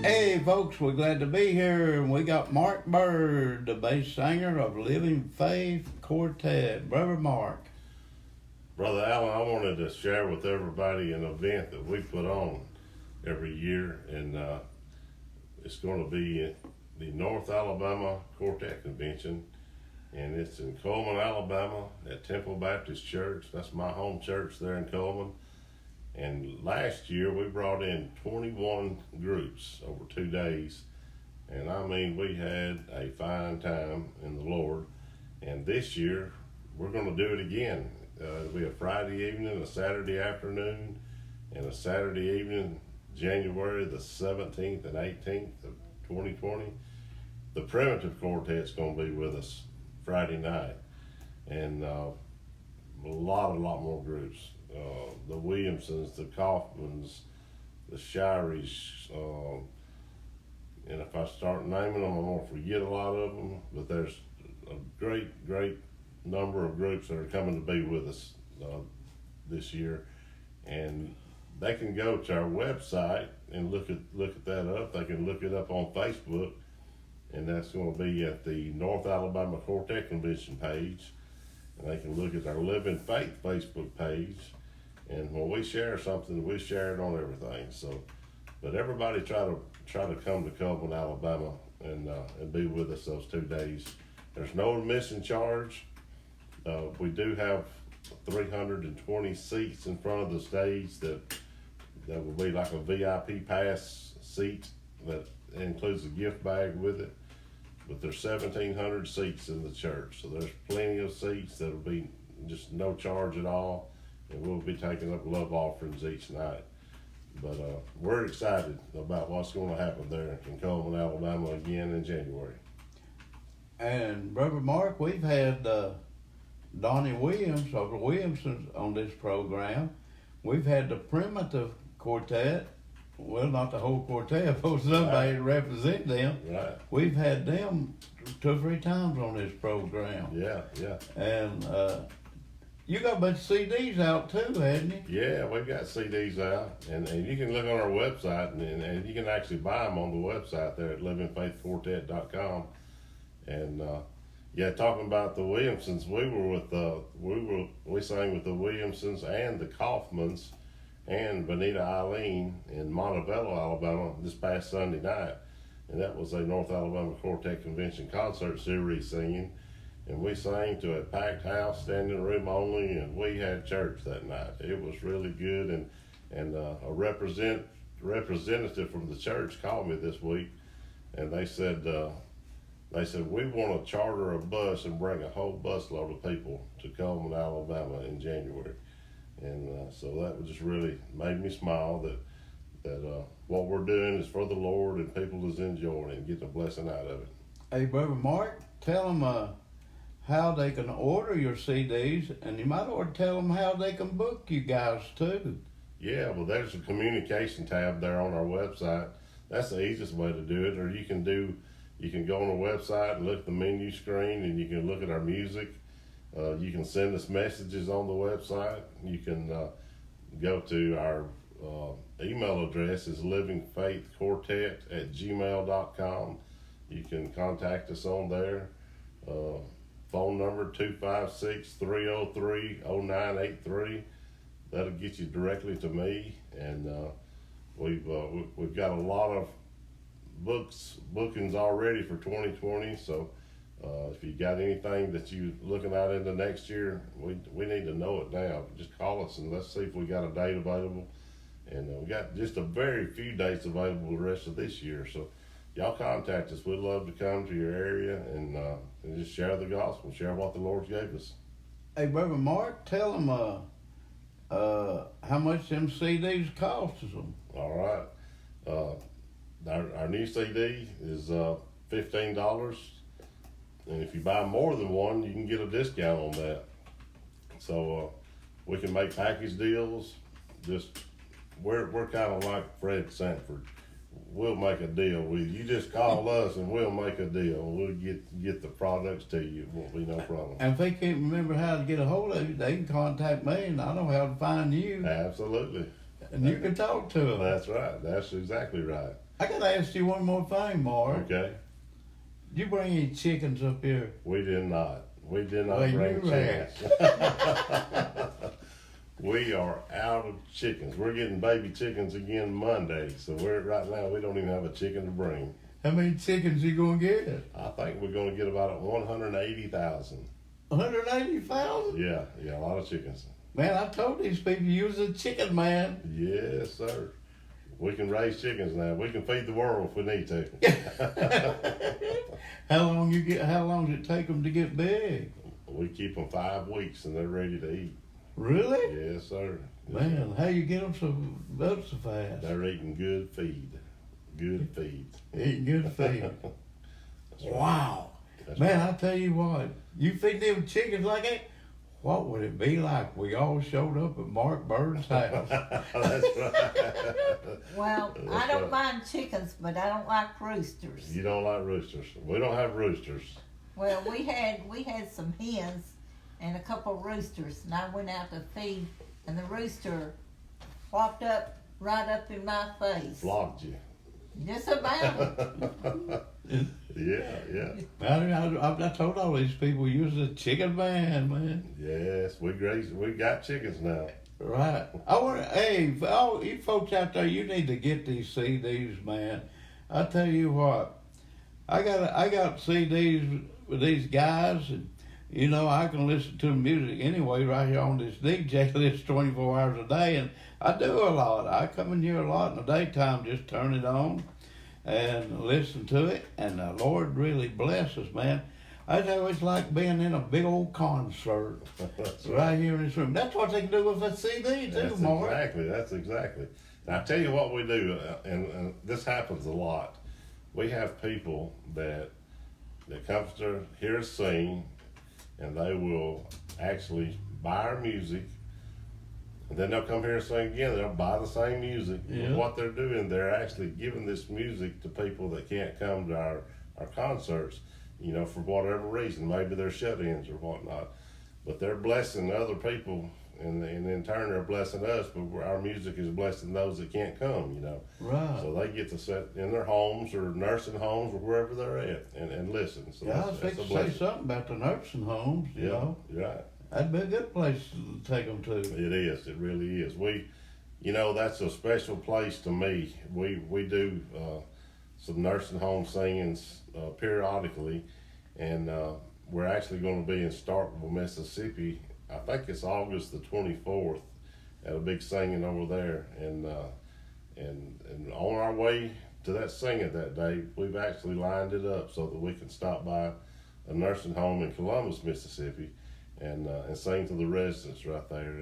Hey folks, we're glad to be here, and we got Mark Bird, the bass singer of Living Faith Quartet. Brother Mark. Brother Allen, I wanted to share with everybody an event that we put on every year, and it's going to be the North Alabama Quartet Convention, and it's in Coleman, Alabama at Temple Baptist Church. That's my home church there in Coleman. And last year we brought in 21 groups over 2 days, and I mean we had a fine time in the Lord. And this year we're going to do it again. It'll be a Friday evening, a Saturday afternoon, and a Saturday evening, January the 17th and 18th of 2020. The Primitive Quartet's going to be with us Friday night, and a lot more groups. The Williamsons, the Kaufmans, the Shireys, and if I start naming them, I'm going to forget a lot of them, but there's a great number of groups that are coming to be with us this year, and they can go to our website and look at that up. They can look it up on Facebook, and that's going to be at the North Alabama Quartet Convention page, and they can look at our Living Faith Facebook page. And when we share something, we share it on everything. So, but everybody try to come to Coleman, Alabama, and be with us those 2 days. There's no admission charge. We do have 320 seats in front of the stage that will be like a VIP pass seat that includes a gift bag with it. But there's 1,700 seats in the church, so there's plenty of seats that'll be just no charge at all. And we'll be taking up love offerings each night. But we're excited about what's going to happen there in Coleman, Alabama again in January. And Brother Mark, we've had Donnie Williams of the Williamsons on this program. We've had the Primitive Quartet. Well, not the whole quartet, but somebody to represent them. Right. We've had them 2 or 3 times on this program. Yeah. And you got a bunch of CDs out too, hadn't you? Yeah, we've got CDs out, and you can look on our website, and you can actually buy them on the website there at livingfaithquartet.com. And talking about the Williamsons, we sang with the Williamsons and the Kaufmans and Benita Eileen in Montebello, Alabama this past Sunday night, and that was a North Alabama Quartet Convention concert series singing. And we sang to a packed house, standing room only, and we had church that night. It was really good, and a representative from the church called me this week, and they said we want to charter a bus and bring a whole busload of people to Coleman, Alabama in January, and so that just really made me smile that what we're doing is for the Lord, and people is enjoying it and getting a blessing out of it. Hey, Brother Mark, tell them how they can order your CDs, and you might ought to tell them how they can book you guys too. Yeah, well, there's a communication tab there on our website. That's the easiest way to do it. Or you can go on the website and look at the menu screen, and you can look at our music. You can send us messages on the website. You can go to our email address is livingfaithquartet@gmail.com. You can contact us on there. Phone number 256-303-0983. That'll get you directly to me, and we've got a lot of bookings already for 2020. So if you got anything that you looking at into next year, we need to know it now. Just call us and let's see if we got a date available. And we got just a very few dates available the rest of this year. So y'all contact us. We'd love to come to your area and just share the gospel, share what the Lord gave us. Hey, Brother Mark, tell them how much them CDs costs them. All right. Our new CD is $15, and if you buy more than one, you can get a discount on that. So we can make package deals. We're kind of like Fred Sanford. We'll make a deal with you. You just call us and we'll make a deal. We'll get the products to you. It won't be no problem. And if they can't remember how to get a hold of you, they can contact me, and I know how to find you. Absolutely. And you can talk to them. That's right. That's exactly right. I gotta ask you one more thing, Mark. Okay. Did you bring any chickens up here? We did not. We did not Well, bring you're right. chickens. We are out of chickens. We're getting baby chickens again Monday. So right now we don't even have a chicken to bring. How many chickens you gonna get? I think we're going to get about 180,000. 180,000? Yeah, a lot of chickens. Man, I told these people you was a chicken man. Yes, sir. We can raise chickens now. We can feed the world if we need to. How long does it take them to get big? We keep them 5 weeks and they're ready to eat. Really? Yes, sir. Yes, Man, how you get them so fast? they're eating good feed. Good feed. Eating good feed. Wow. That's Man, right. I tell you what, you feed them chickens like that, what would it be like we all showed up at Mark Bird's house? That's right. Well, I That's don't right. mind chickens, but I don't like roosters. You don't like roosters. We don't have roosters. Well, we had some hens and a couple roosters, and I went out to feed, and the rooster flopped up right up in my face. Flogged you. Just about. Yeah. I told all these people you was a chicken man. Yes, we got chickens now. Right. I want. Hey, for all you folks out there, you need to get these CDs, man. I tell you what, I got CDs with these guys, and you know I can listen to music anyway right here on this DJ list 24 hours a day, and I do a lot. I come in here a lot in the daytime, just turn it on and listen to it, and the Lord really blesses, man. I tell you, it's like being in a big old concert That's right here in this room. That's what they can do with a CD too, Mark. That's exactly. Now, I tell you what we do, and this happens a lot. We have people that comes to hear us sing, and they will actually buy our music, and then they'll come here and sing again. They'll buy the same music. Yeah. But what they're doing, they're actually giving this music to people that can't come to our concerts, you know, for whatever reason. Maybe they're shut-ins or whatnot. But they're blessing other people, and in turn they're blessing us, but our music is blessing those that can't come, you know. Right. So they get to sit in their homes or nursing homes or wherever they're at and listen. So Yeah, I was that's fixing a to say blessing. something about the nursing homes, you know. You're right. That'd be a good place to take them to. It is. It really is. You know, that's a special place to me. We do some nursing home singings periodically, and we're actually going to be in Starkville, Mississippi. I think it's August the 24th at a big singing over there, and on our way to that singing that day, we've actually lined it up so that we can stop by a nursing home in Columbus, Mississippi, and sing to the residents right there.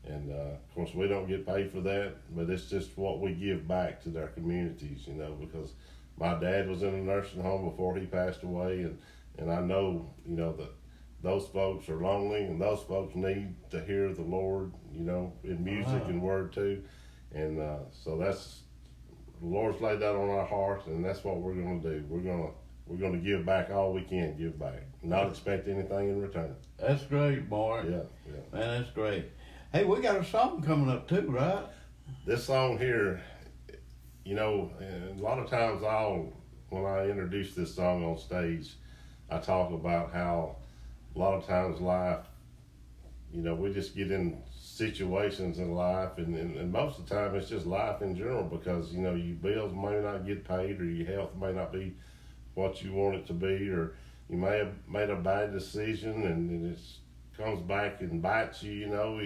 And of course, we don't get paid for that, but it's just what we give back to their communities, you know, because my dad was in a nursing home before he passed away, and I know, you know, that those folks are lonely, and those folks need to hear the Lord, you know, in music Wow. and word too. And so that's, the Lord's laid that on our hearts, and that's what we're going to do. We're going to give back all we can give back, not expect anything in return. That's great, Mark. Yeah. Man, that's great. Hey, we got a song coming up too, right? This song here, you know, and a lot of times when I introduce this song on stage, I talk about how a lot of times life, you know, we just get in situations in life, and most of the time it's just life in general, because, you know, your bills may not get paid, or your health may not be what you want it to be, or you may have made a bad decision and it comes back and bites you, you know.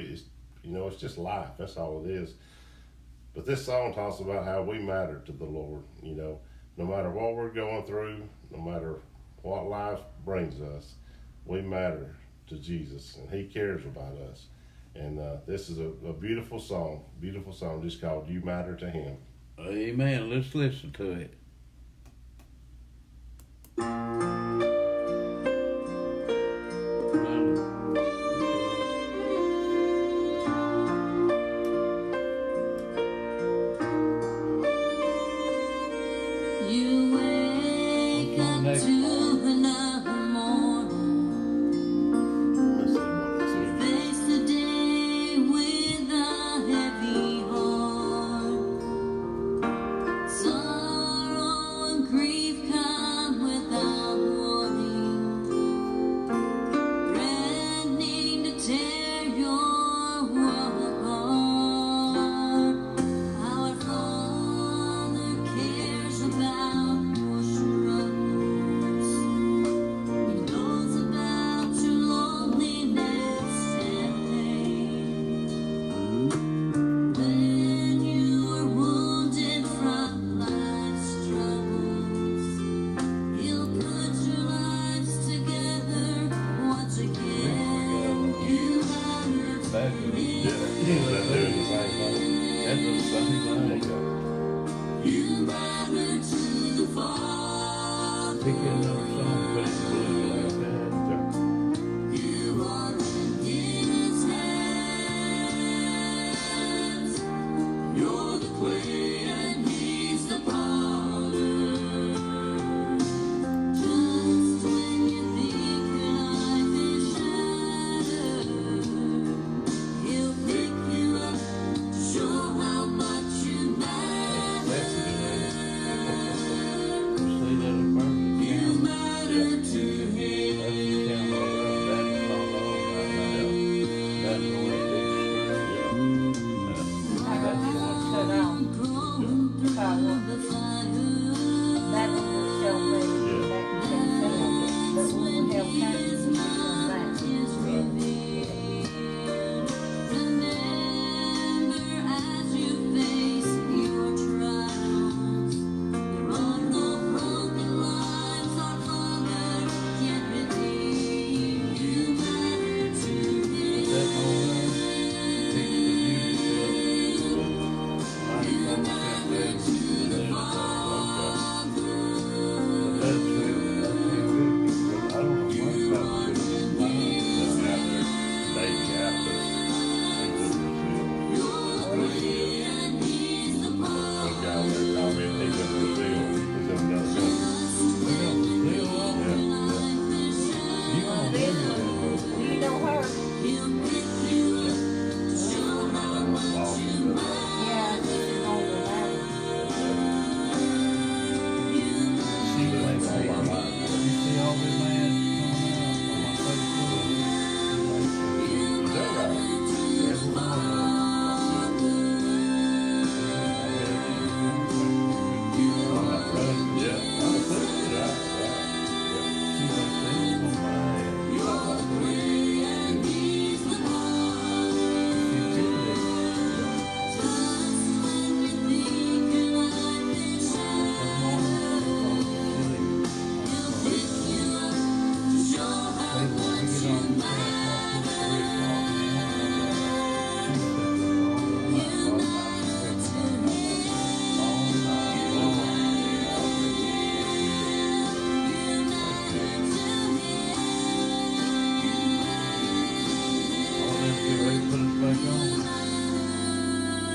It's just life. That's all it is. But this song talks about how we matter to the Lord, you know. No matter what we're going through, no matter what life brings us, we matter to Jesus, and He cares about us. And this is a beautiful song just called You Matter to Him. Amen. Let's listen to it. You wake up Next to another morning, Let's see what it says. face the day with a heavy heart. Some pick another song, put it in blue like that. You are in His hands. You're the clay and He's the potter. Just when you think your life is shattered, He'll pick you up to show how much you matter. See that a perfect You count. matter to Him. That's the count all around. That's all over right now. That's the way it is. That's the one. So now, if I want, that one will show me that you can sell it, but we will have kinds of things on that. Remember as you face your trials, there are no broken lives or father yet redeemed. You matter to That Him. all around. Takes the music up. 95% there. But that's real. That's real good. But I don't know much about it. Navy after. And He's the power. One guy there called me, he's in Brazil, he's in another country. We got Brazil on. Yeah, You don't live in You know her? He'll pick you up to show how much you matter. Yeah, this is on the ladder. See what they say. You see all the land coming out on my Facebook. is that right? Every one of them. Yeah, I think, right. See what they say on my head. And He's the power. You feel it. When you think your life is shattered, Some morning, He'll pick you up to show how we get much on you the matter. 10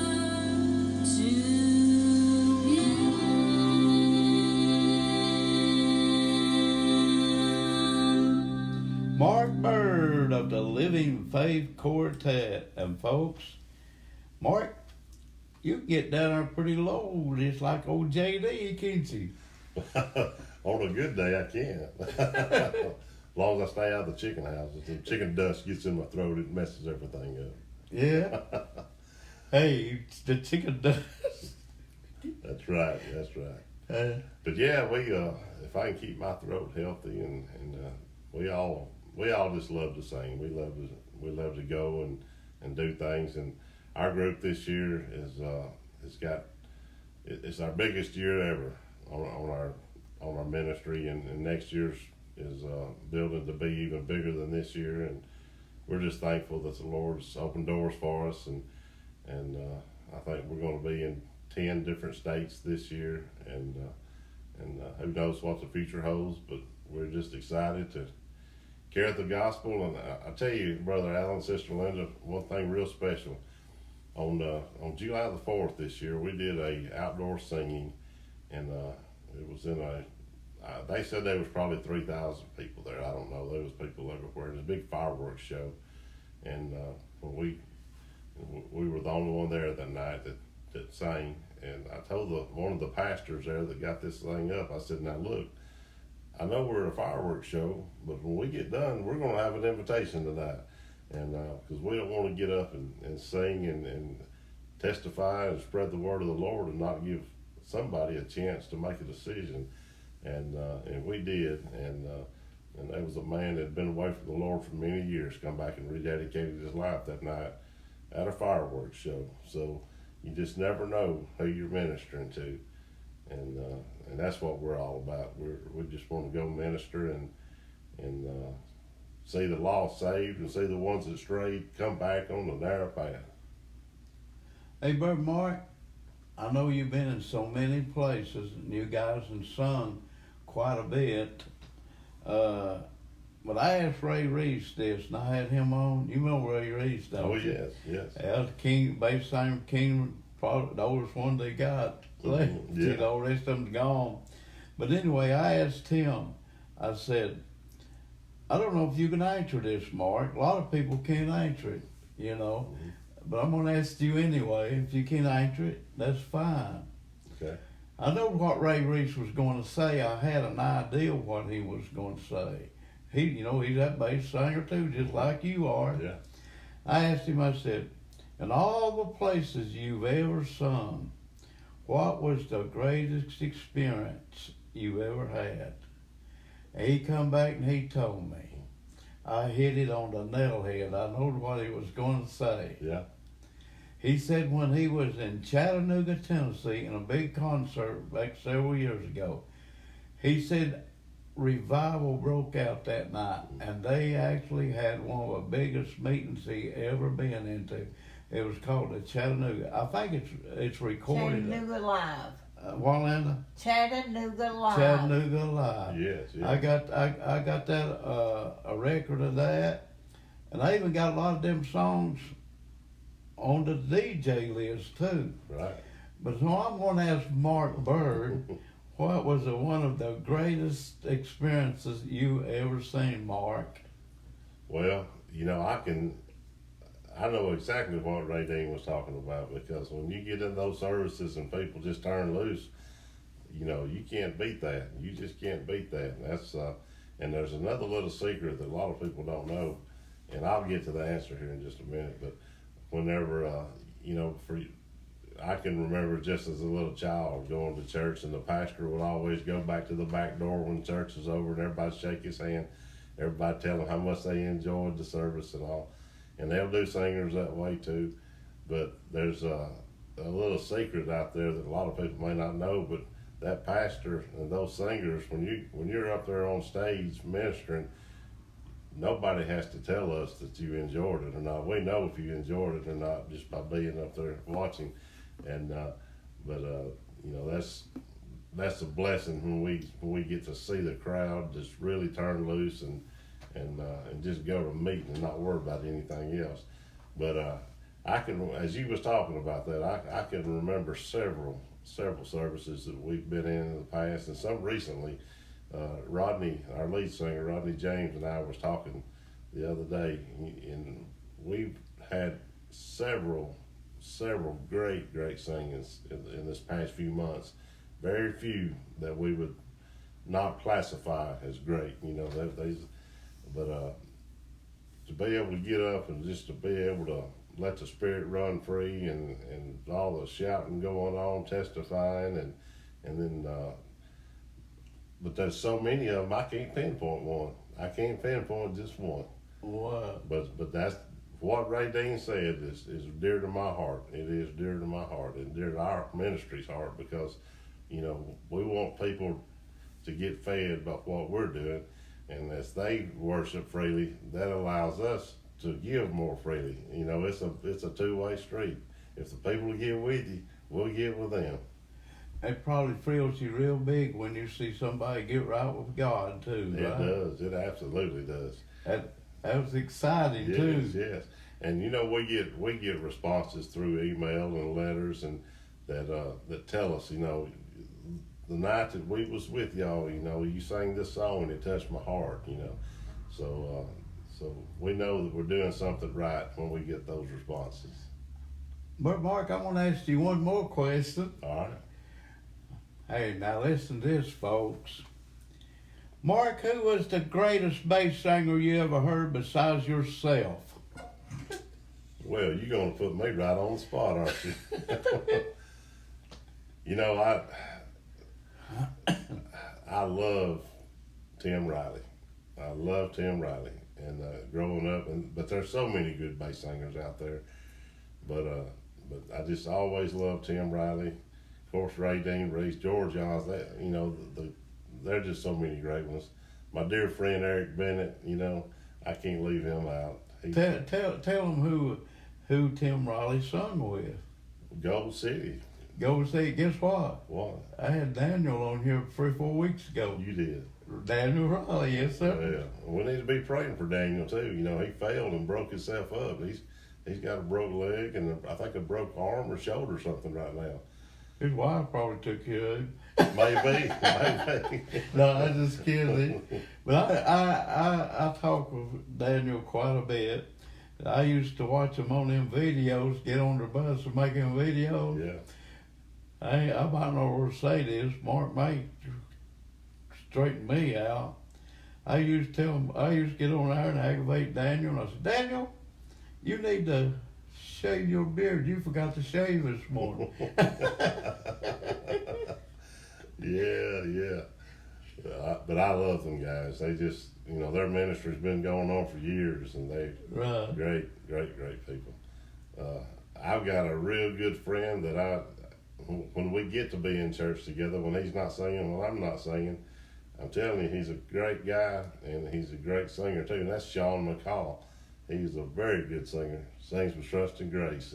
o'clock, 3 Mark Bird of the Living Faith Quartet. And folks, Mark, you can get down there pretty low, just like old JD, can't you? On a good day, I can. As long as I stay out of the chicken house. If the chicken dust gets in my throat, it messes everything up. Yeah. Hey, the chicken does. That's right, that's right. But yeah, we if I can keep my throat healthy and we all just love to sing. We love to go and do things. And our group this year it's our biggest year ever on our ministry, and next year's is building to be even bigger than this year. And we're just thankful that the Lord's opened doors for us, and I think we're going to be in 10 different states this year, and who knows what the future holds, but we're just excited to carry the gospel. And I tell you, Brother Alan, Sister Linda, one thing real special. On July the 4th this year, we did a outdoor singing, and it was in they said there was probably 3,000 people there. I don't know. There was people everywhere. It was a big fireworks show, and we were the only one there that night that sang. And I told one of the pastors there that got this thing up, I said, now look, I know we're at a fireworks show, but when we get done, we're going to have an invitation tonight. And because we don't want to get up and sing and testify and spread the word of the Lord and not give somebody a chance to make a decision. And we did. And there was a man that had been away from the Lord for many years, come back and rededicated his life that night at a fireworks show. So you just never know who you're ministering to, and that's what we're all about. We just want to go minister and see the lost saved and see the ones that strayed come back on the narrow path. Hey, Brother Mark, I know you've been in so many places, and you guys and sung quite a bit. But I asked Ray Reese this, and I had him on. You know Ray Reese, don't Oh, you? yes, yes. Yeah, the king, bass singer, King, probably the oldest one they got left. Yeah. You know, the rest of them's gone. But anyway, I asked him, I said, I don't know if you can answer this, Mark. A lot of people can't answer it, you know. But I'm going to ask you anyway. If you can't answer it, that's fine. Okay. I know what Ray Reese was going to say. I had an idea what he was going to say. He, you know, he's that bass singer too, just like you are. Yeah. I asked him, I said, in all the places you've ever sung, what was the greatest experience you ever had? And he come back and he told me. I hit it on the nail head. I know what he was going to say. Yeah. He said when he was in Chattanooga, Tennessee, in a big concert back several years ago, he said revival broke out that night, and they actually had one of the biggest meetings he ever been into. It was called the Chattanooga. I think it's recorded. Chattanooga Live. Walanda? Chattanooga Live. Chattanooga Live. Yes, yes. I got that a record of that, and I even got a lot of them songs on the DJ list too. Right. But so I'm going to ask Mark Bird, what was one of the greatest experiences you ever seen, Mark? Well, you know, I know exactly what Ray Dean was talking about, because when you get in those services and people just turn loose, you know, you can't beat that. You just can't beat that. And that's and there's another little secret that a lot of people don't know, and I'll get to the answer here in just a minute. But whenever you know, I can remember just as a little child going to church, and the pastor would always go back to the back door when church was over, and everybody shake his hand, everybody tell him how much they enjoyed the service and all. And they'll do singers that way too. But there's a little secret out there that a lot of people may not know, but that pastor and those singers, when you're up there on stage ministering, nobody has to tell us that you enjoyed it or not. We know if you enjoyed it or not just by being up there watching. And you know, that's a blessing when we get to see the crowd just really turn loose and just go to a meeting and not worry about anything else. But I can, as you was talking about that, I can remember several services that we've been in the past, and some recently. Rodney, our lead singer, Rodney James, and I was talking the other day, and we've had several great singings in this past few months. Very few that we would not classify as great, you know. But to be able to get up and just to be able to let the Spirit run free, and all the shouting going on, testifying, and then. But there's so many of them, I can't pinpoint one. I can't pinpoint just one. What? But that's what Ray Dean said is dear to my heart. It is dear to my heart and dear to our ministry's heart, because, you know, we want people to get fed by what we're doing, and as they worship freely, that allows us to give more freely. You know, it's a two-way street. If the people get with you, we'll get with them. It probably thrills you real big when you see somebody get right with God too, It right? does. It absolutely does. That was exciting Yes, too. yes. And you know, we get responses through email and letters, and that tell us, you know, the night that we was with y'all, you know, you sang this song and it touched my heart, you know. So we know that we're doing something right when we get those responses. But Mark, I want to ask you one more question. All right. Hey, now listen to this, folks. Mark, who was the greatest bass singer you ever heard besides yourself? Well, you're gonna put me right on the spot, aren't you? You know, I love Tim Riley. I love Tim Riley, and growing up, but there's so many good bass singers out there. But I just always loved Tim Riley. Of course, Ray Dean, Reese, George Johns. That, you know, there are just so many great ones. My dear friend Eric Bennett. You know, I can't leave him out. Tell them who Tim Riley sung with. Gold City, go see. Guess what? What? I had Daniel on here 3 or 4 weeks ago. You did. Daniel Raleigh, yes sir. Yeah. We need to be praying for Daniel too. You know, he failed and broke himself up. He's got a broke leg and I think a broke arm or shoulder or something right now. His wife probably took care of him. Maybe, maybe. No, I just kidding. But I talk with Daniel quite a bit. I used to watch him on them videos, get on the bus and make them videos. Yeah. I might know where to say this. Mark may straighten me out. I used to tell him, I used to get on there and aggravate Daniel. And I said, Daniel, you need to shave your beard. You forgot to shave this morning. Yeah. But I love them guys. They just, you know, their ministry's been going on for years, and they're Right. great people. I've got a real good friend that when we get to be in church together, when he's not singing, when I'm not singing, I'm telling you, he's a great guy, and he's a great singer too, and that's Sean McCall. He's a very good singer, sings with trust and grace,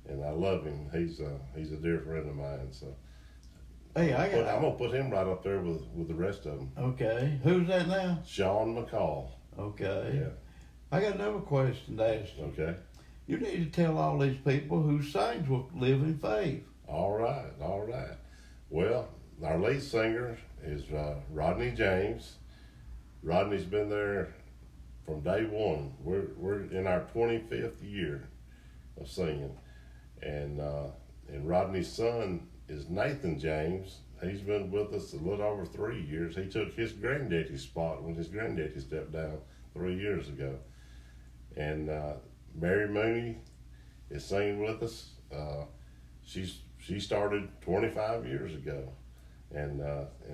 and I love him. He's a dear friend of mine, so. Hey, I'm gonna put him right up there with the rest of them. Okay. Who's that now? Sean McCall. Okay. Yeah. I got another question to ask you. Okay. You need to tell all these people who sings with Living Faith. All right. Well, our lead singer is Rodney James. Rodney's been there from day one. We're in our 25th year of singing, and Rodney's son is Nathan James. He's been with us a little over 3 years. He took his granddaddy's spot when his granddaddy stepped down 3 years ago. And Mary Mooney is singing with us. She started 25 years ago, and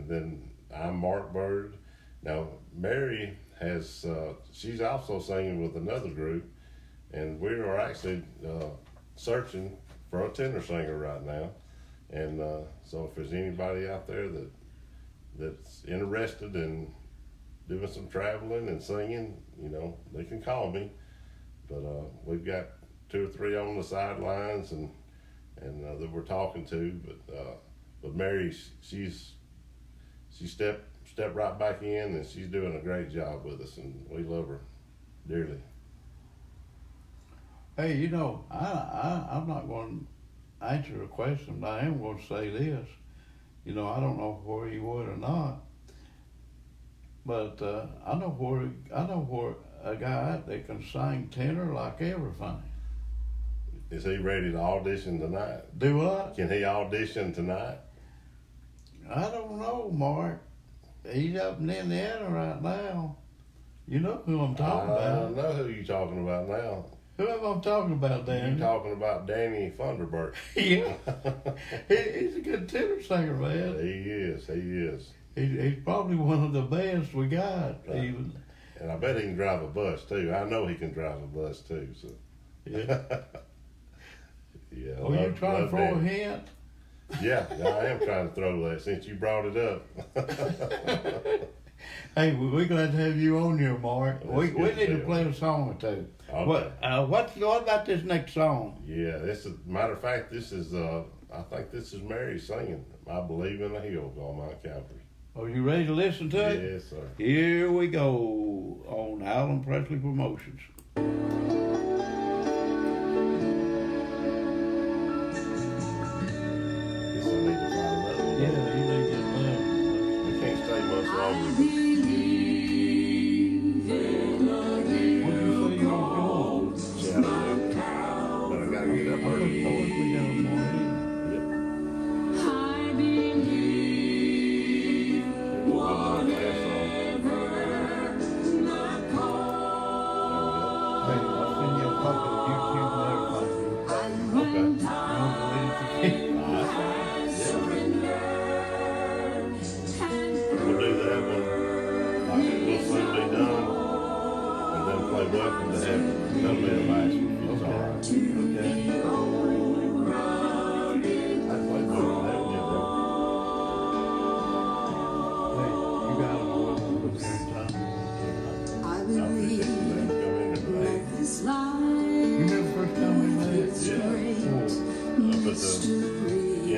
then I'm Mark Bird. Now Mary has she's also singing with another group, and we are actually searching for a tenor singer right now. And so if there's anybody out there that's interested in doing some traveling and singing, you know, they can call me. But we've got 2 or 3 on the sidelines and that we're talking to. But Mary, she stepped right back in, and she's doing a great job with us, and we love her dearly. Hey, you know, I'm not going to answer the question, but I am going to say this. You know, I don't know where he would or not, but I know where a guy that can sing tenor like everything. Is he ready to audition tonight? Do what? Can he audition tonight? I don't know, Mark. He's up in Indiana right now. You know who I'm talking I about. know who you're talking about now. Who am I talking about, You're Dan? talking about Danny Funderburk. Yeah. He's a good tenor singer, man. He is. He's probably one of the best we got, Right. even. And I bet he can drive a bus too. I know he can drive a bus too. So Yeah. yeah. Oh, you trying to throw a hint? Yeah, I am trying to throw that since you brought it up. Hey, we're glad to have you on here, Mark. We good need to deal. play a song or two. Okay. What about this next song? Yeah, matter of fact, this is I think this is Mary singing "I Believe in a Hill" on Mount Calvary. Are you ready to listen to it? Yes, sir. Here we go on Alan Presley Promotions. Guess I need to find another one. Yeah, you need to get that. We can't stay much I longer. believe in a What did you say you were doing? Yeah, but I gotta get up I early look in the forward morning. to down morning. I believe We'll go to the last song. whatever the call. Hey,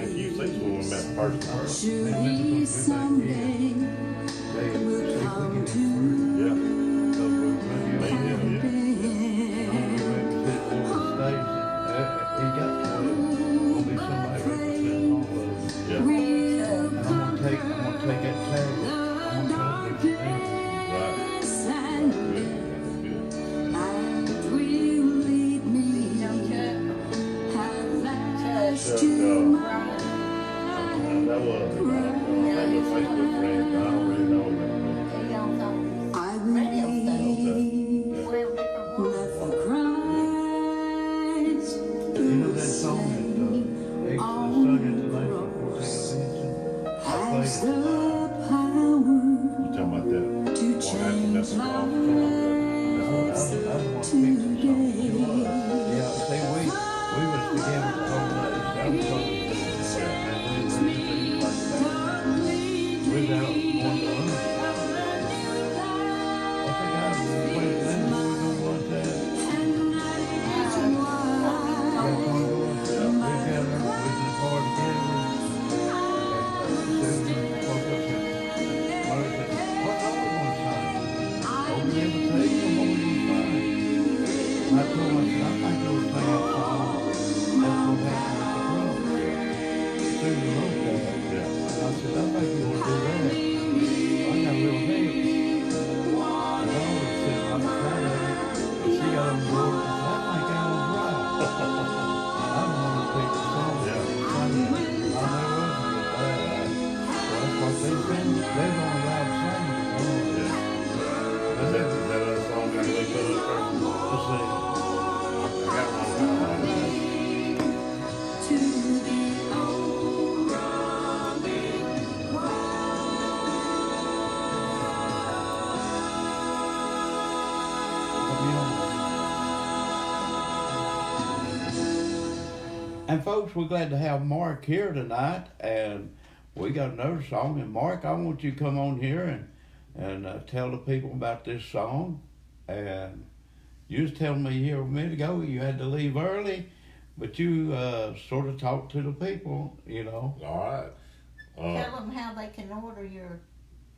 QC's when we met the first time. Surely someday we'll come to Yeah. Yeah. real I'm gonna take that tag. I'm gonna put it there. Right. and Good. Good. light will lead me at last to my That was Facebook friend. I don't really know that. I will Radio leave. Well, different ones. Let the cries You know that song that Exodus sung at the National Quartet Convention? I has played the it. power You talking about that? to Well, change that's my wrong. I don't want to fix the song. Yeah, see, we was together on that. That was on the we was out one to other. I think I was playing that. We were gonna watch that. And folks, we're glad to have Mark here tonight, and we got another song. And Mark, I want you to come on here and tell the people about this song. And you was telling me here a minute ago you had to leave early, but you sort of talked to the people, you know. All right. Tell them how they can order your,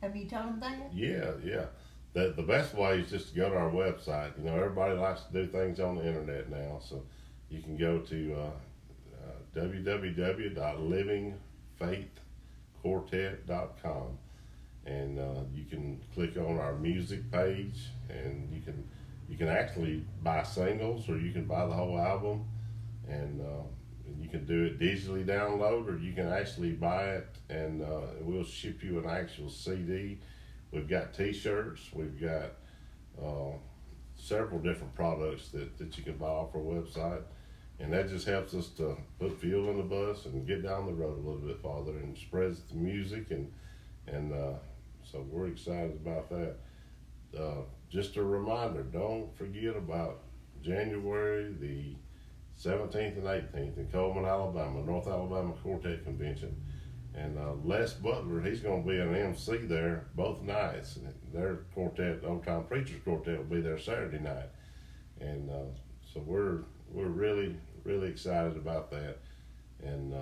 have you told them that? Yeah. The best way is just to go to our website. You know, everybody likes to do things on the internet now, so you can go to www.livingfaithquartet.com, and you can click on our music page, and you can actually buy singles, or you can buy the whole album, and you can do it digitally download, or you can actually buy it, and we'll ship you an actual CD. We've got t-shirts, we've got several different products that you can buy off our website, and that just helps us to put fuel in the bus and get down the road a little bit farther and spreads the music, and so we're excited about that. Just a reminder, don't forget about January the 17th and 18th in Coleman, Alabama, North Alabama Quartet Convention. And Les Butler, he's going to be an MC there both nights. Their quartet, Old Time Preachers Quartet, will be there Saturday night. And so we're really, really excited about that. And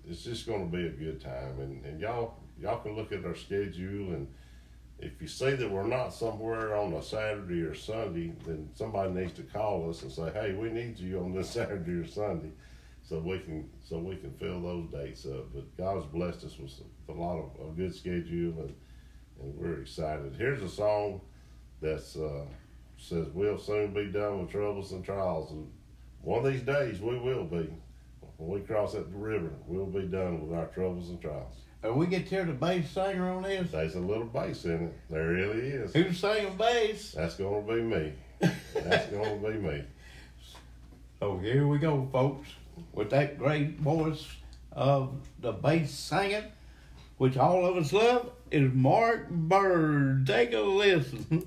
it's just going to be a good time. And y'all can look at our schedule, and if you see that we're not somewhere on a Saturday or Sunday, then somebody needs to call us and say, hey, we need you on this Saturday or Sunday, so we can fill those dates up. But God's blessed us with a lot of a good schedule, and we're excited. Here's a song that says we'll soon be done with troubles and trials, and one of these days we will be. When we cross that river, we'll be done with our troubles and trials. And we get to hear the bass singer on this. There's a little bass in it. There really is. Who's singing bass? That's gonna be me. That's gonna be me. So here we go, folks, with that great voice of the bass singing, which all of us love, is Mark Bird. Take a listen.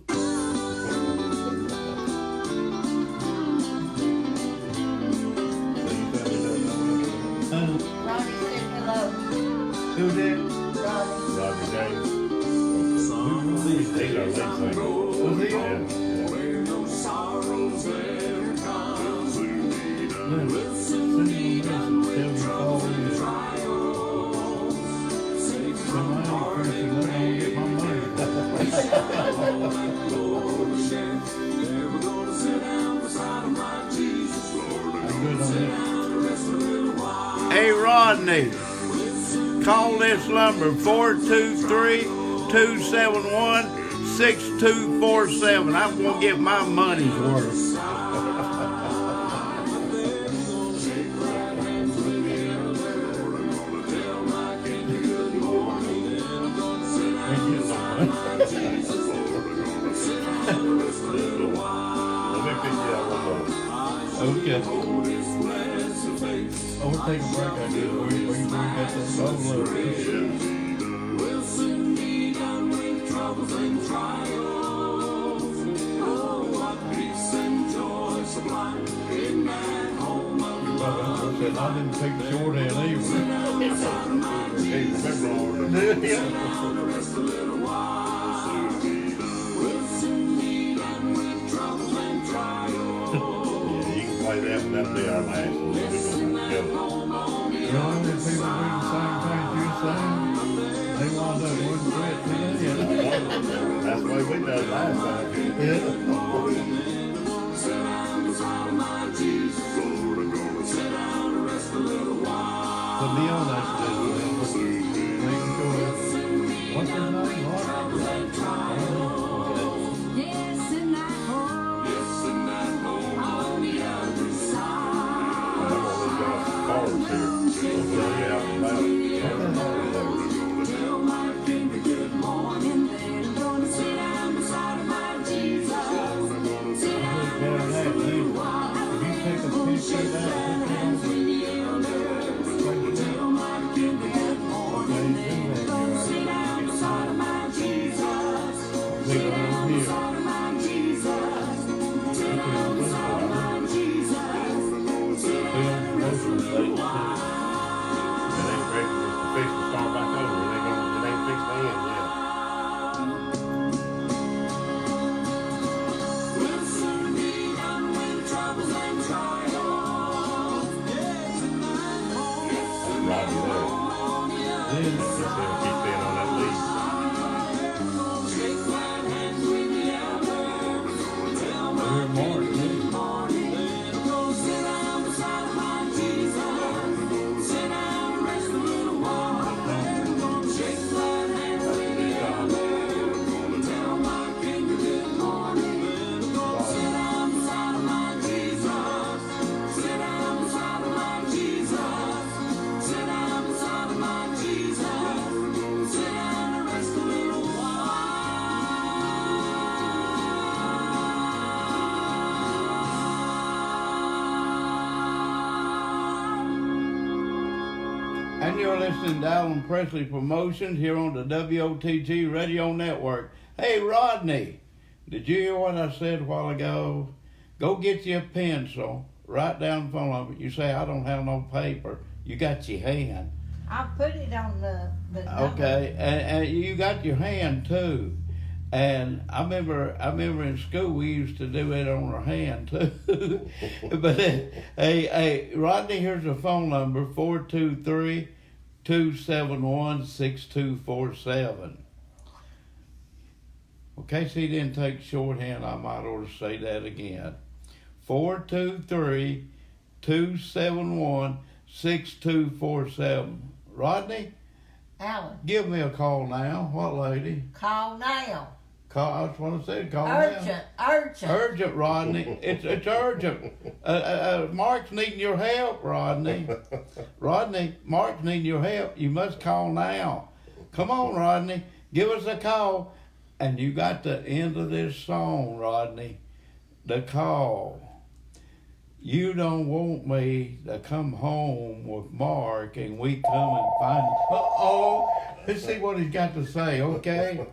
Ronnie said hello. Who's that? Ronnie. Roger James. He's our lead singer. Was he Yeah, on? yeah. Listen, tell me all you Rodney, call this number 423-271-6247. I'm gonna get my money's worth. Let me pick you up one more. Okay. Oh, we'll take a break, I guess. We got the solo. I didn't take the short end either. Hey, remember all that? Yeah, you can play that, and that'll be our last one. We're gonna go. You know, how many people do the same thing you're saying? They wound up one quit today. That's the way we done it last time. Yeah. Put me on that list, making sure. What's his name? Yes, and I hope on the other side. I'm gonna leave y'all some cards here. We'll tell you out and about. Tell my king good morning, then I'm gonna sit down beside my Jesus. Sit down If you take a picture of that, tell my king good morning, then I'm gonna sit down beside my Jesus. Sit down beside my Jesus. Sit down beside my Jesus. Sit down beside my It ain't ready to fix the start back over. It ain't fixed to end yet. We'll soon be done with troubles and trials. Yes, and I hope That's Robbie there. then Just he'll keep being on that lead. shake my hands with the elders. Tell my we're Mark, too. morning, go sit down beside my Jesus. Sit down and rest a little while. Shake my hands with the elders. Tell my king good morning. Go sit down beside my Jesus. Sit down beside my Jesus. Sit down beside my Jesus. Sit down and rest a little And you're listening to Alan Presley Promotions here on the WOTG Radio Network. Hey, Rodney, did you hear what I said a while ago? Go get you a pencil, write down the phone number. You say, I don't have no paper. You got your hand. I put it on the number. Okay, and you got your hand too. And I remember in school we used to do it on our hand too. But hey, Rodney, here's the phone number: 423-271-6247. In case he didn't take shorthand, I might ought to say that again: 423-271-6247. Rodney, Alan, give me a call now. What lady? call now. Call. That's what I said. Call Urgent, urgent. now. Urgent, Rodney. It's urgent. Mark's needing your help, Rodney. Rodney, Mark's needing your help. You must call now. Come on, Rodney. Give us a call. And you got the end of this song, Rodney. The call. You don't want me to come home with Mark and we come and find you. Uh-oh. Let's see what he's got to say, okay?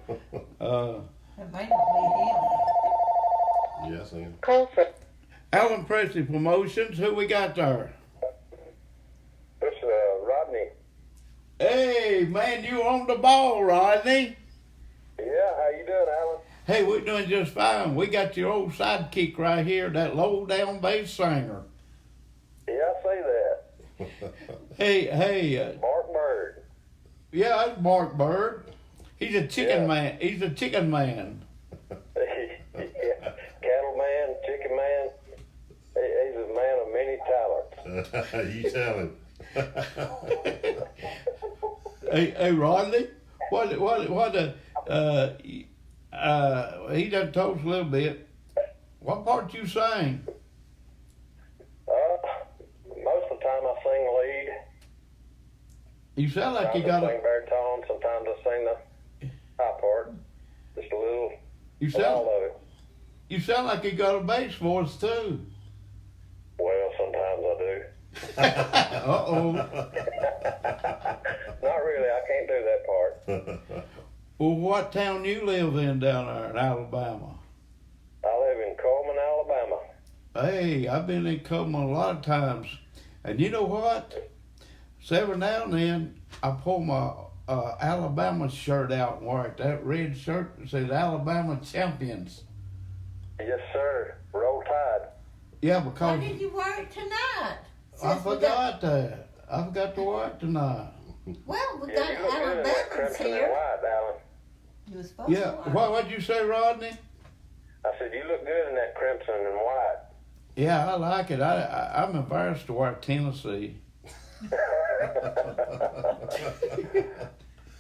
It may not be him. Yes, and Alan Presley Promotions, who we got there? This Rodney. Hey, man, you on the ball, Rodney. Yeah, how you doing, Alan? Hey, we're doing just fine. We got your old sidekick right here, that low-down bass singer. Yeah, I say that. Hey, Mark Bird. yeah, that's Mark Bird. He's a chicken man. He's a chicken man. Yeah, cattle man, chicken man. He's a man of many talents. you tell him. Hey, Rodney, he done told us a little bit. What part you sang? Most of the time I sing lead. You sound like you Sometimes got I sing baritone. Sometimes I sing the high part. Just a little. you All sound, of it. you sound like you got a bass voice too. Well, sometimes I do. Uh-oh. Not really. I can't do that part. Well, what town you live in down there in Alabama? I live in Coleman, Alabama. Hey, I've been in Coleman a lot of times. And you know what? So every now and then, I pull my Alabama shirt out and wear it. That red shirt that says Alabama Champions. Yes, sir. Roll Tide. Yeah, Why because did you wear it tonight? I Since we got- forgot that. I forgot to wear it tonight. Well, we Yeah, got you look good in that Alabamans crimson and here. white, Alan. You was supposed Yeah, to wear what'd you say, Rodney? I said, you look good in that crimson and white. Yeah, I like it. I'm embarrassed to wear Tennessee.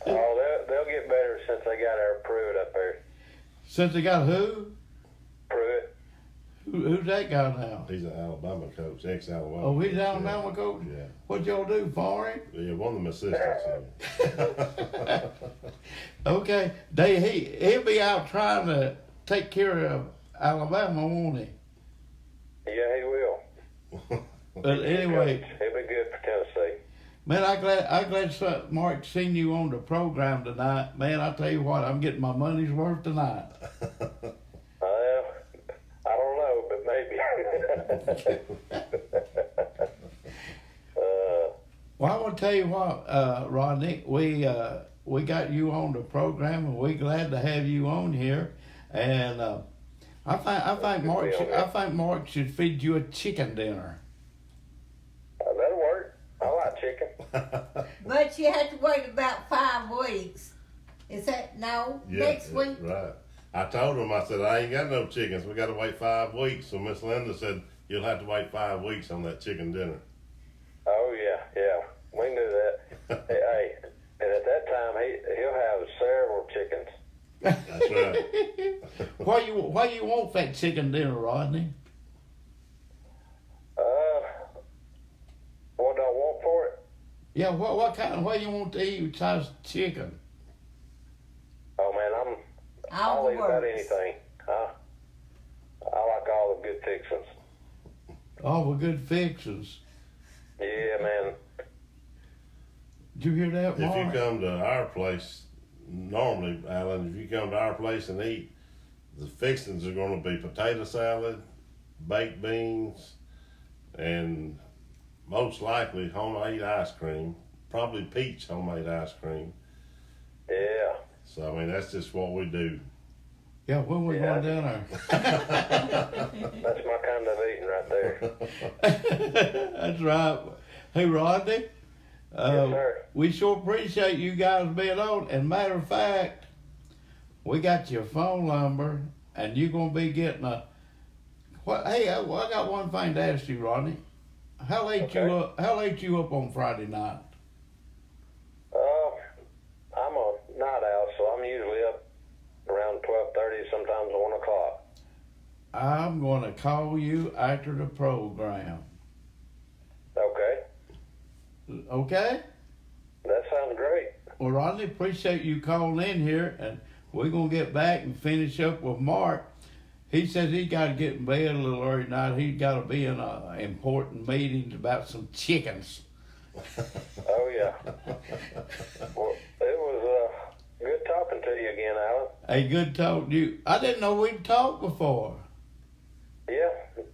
Oh, they'll get better since they got our Pruitt up there. Since they got who? Pruitt. Who's that guy now? He's an Alabama coach, ex-Alabama. Oh, he's coach, Alabama coach? Yeah. What'd y'all do for him? Yeah, one of them assistants. Okay, he'll be out trying to take care of Alabama, won't he? Yeah, he will. But anyway, He'll be good for Tennessee. man, I'm glad Mark seen you on the program tonight. Man, I tell you what, I'm getting my money's worth tonight. Well, I don't know, but maybe. Well, I want to tell you what, Rodney, we got you on the program, and we're glad to have you on here. And I think Mark should feed you a chicken dinner. That'll work. I like chicken. But you had to wait about 5 weeks. Is that no? Next week? Right. I told him, I said, I ain't got no chickens. We got to wait 5 weeks. So Miss Linda said, you'll have to wait 5 weeks on that chicken dinner. Oh, yeah. We can do that. Hey, and at that time, he'll have several chickens. That's right. Why you want that chicken dinner, Rodney? What do I want for it? Yeah, what you want to eat besides chicken? Oh, man, All I'll the eat about works. anything. I like all the good fixings. All the good fixes. Yeah, man. Did you hear that, If Mark? you come to our place, normally, Alan, if you come to our place and eat, the fixings are going to be potato salad, baked beans, and most likely homemade ice cream. Probably peach homemade ice cream. Yeah. So, I mean, that's just what we do. Yeah, when we Yeah. going down there? That's my kind of eating right there. That's right. Hey, Rodney. Yes, sir. We sure appreciate you guys being on. And matter of fact, we got your phone number, and you're gonna be getting a. What? Hey, I got one thing to ask you, Rodney. How late Okay. you up? How late you up on Friday night? I'm a night owl, so I'm usually up around 12:30, sometimes 1 o'clock. I'm gonna call you after the program. Okay. Okay? That sounds great. Well, Rodney, appreciate you calling in here, and we're gonna get back and finish up with Mark. He says he got to get in bed a little early tonight. He's got to be in important meetings about some chickens. Oh, yeah. Well, it was good talking to you again, Alan. Hey, good talk to you. I didn't know we'd talked before. Yeah,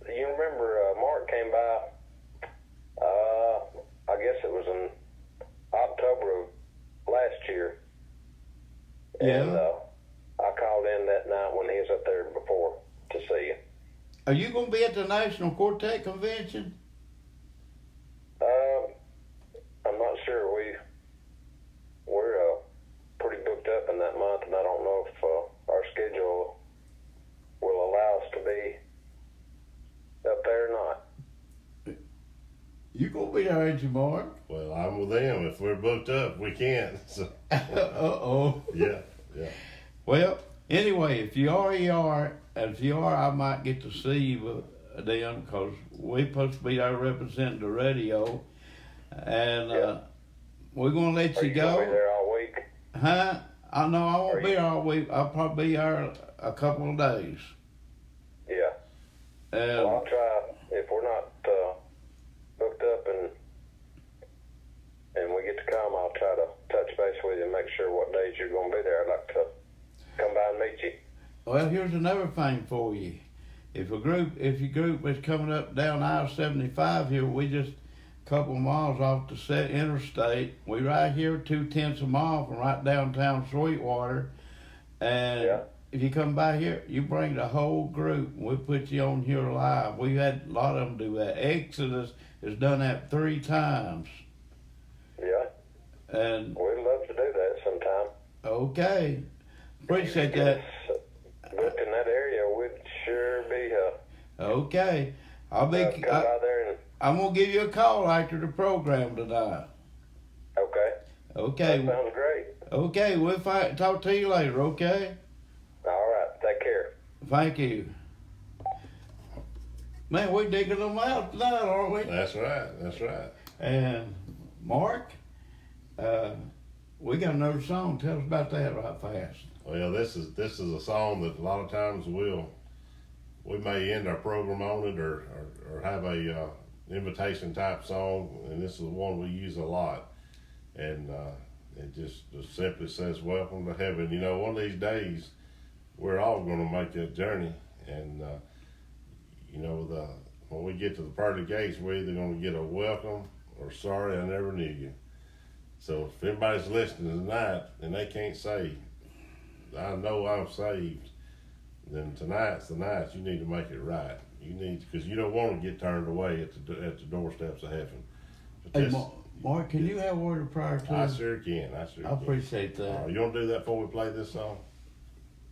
you remember Mark came by, I guess it was in October of last year. Yeah. And I called in that night when he was up there before to see you. Are you going to be at the National Quartet Convention? I'm not sure. We're pretty booked up in that month, and I don't know if our schedule will allow us to be up there or not. You going to be there, ain't you, Mark? Well, I'm with them. If we're booked up, we can't. So, Uh-oh. yeah. Well, anyway, if you already are, and if you are, I might get to see you then, because we're supposed to be there representing the radio. And Yeah. we're going to let Are you you gonna be go. there all week? Huh? I know I won't Are be you- there all week. I'll probably be there a couple of days. Yeah. Well, And I'll try. If we're not booked up and we get to come, I'll try to touch base with you and make sure what days you're going to be there. I'd like to come by and meet you. well, here's another thing for you. If your group is coming up down I-75 here, we just a couple of miles off the set interstate. We right here 2/10 of a mile from right downtown Sweetwater. And Yeah. if you come by here, you bring the whole group. We'll put you on here live. We've had a lot of them do that. Exodus has done that 3 times. Yeah. And We'd love to do that sometime. okay, appreciate that. Booked in that area, we'd sure be Okay, I'll be. come by there and I'm gonna give you a call after the program tonight. okay. Okay. That sounds great. Okay, we'll talk to you later. Okay. All right. Take care. Thank you. Man, we're digging them out tonight, aren't we? That's right. And Mark, we got another song. Tell us about that right fast. Well, this is a song that a lot of times we may end our program on it or have a invitation type song, and this is one we use a lot, and it just simply says "Welcome to Heaven." You know, one of these days we're all going to make that journey, and you know, when we get to the pearly gates, we're either going to get a welcome or sorry I never knew you. So if anybody's listening tonight and they can't say, I know I'm saved, then tonight's the night you need to make it right. You need, because you don't want to get turned away at the doorsteps of heaven. But Hey, this, Mark, can you have a word of prayer too? I sure can. I I appreciate that. You want to do that before we play this song?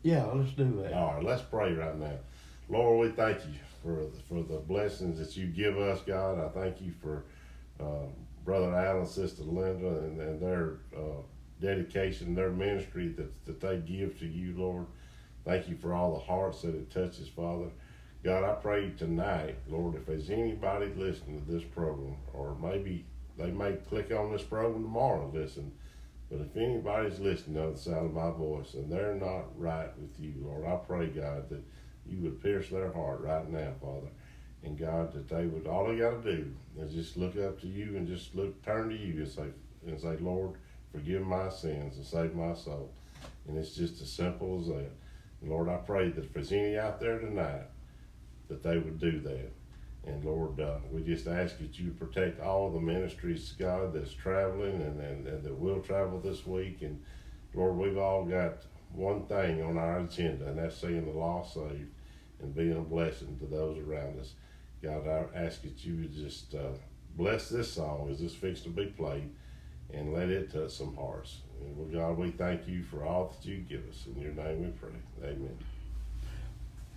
Yeah, let's do that. All right, let's pray right now. Lord, we thank you for the blessings that you give us, God. I thank you for Brother Alan, Sister Linda, and their dedication, their ministry that they give to you, Lord. Thank you for all the hearts that it touches, Father. God, I pray tonight, Lord, if there's anybody listening to this program, or maybe they may click on this program tomorrow and listen, but if anybody's listening on the sound of my voice and they're not right with you, Lord, I pray, God, that you would pierce their heart right now, Father. And God, that they would, all they got to do is just look up to you and just turn to you and say, Lord, forgive my sins and save my soul. And it's just as simple as that. And Lord, I pray that if there's any out there tonight, that they would do that. And Lord, we just ask that you protect all the ministries, God, that's traveling and that will travel this week. And Lord, we've all got one thing on our agenda, and that's seeing the lost saved and being a blessing to those around us. God, I ask that you would just bless this song as this fixed to be played and let it touch some hearts. And well, God, we thank you for all that you give us. In your name we pray. Amen.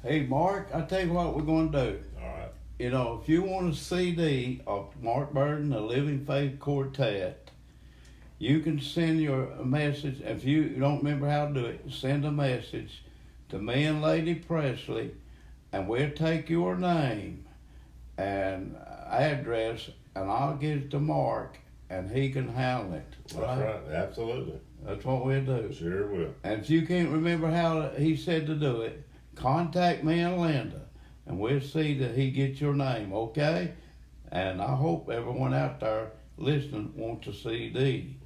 Hey, Mark, I tell you what we're going to do. All right. You know, if you want a CD of Mark Burden, the Living Faith Quartet, you can send your message. If you don't remember how to do it, send a message to me and Lady Presley, and we'll take your name and address, and I'll get it to Mark, and he can handle it. That's right. Absolutely. That's what we'll do. Sure will. And if you can't remember how he said to do it, contact me and Linda, and we'll see that he gets your name, okay? And I hope everyone out there listening wants a CD.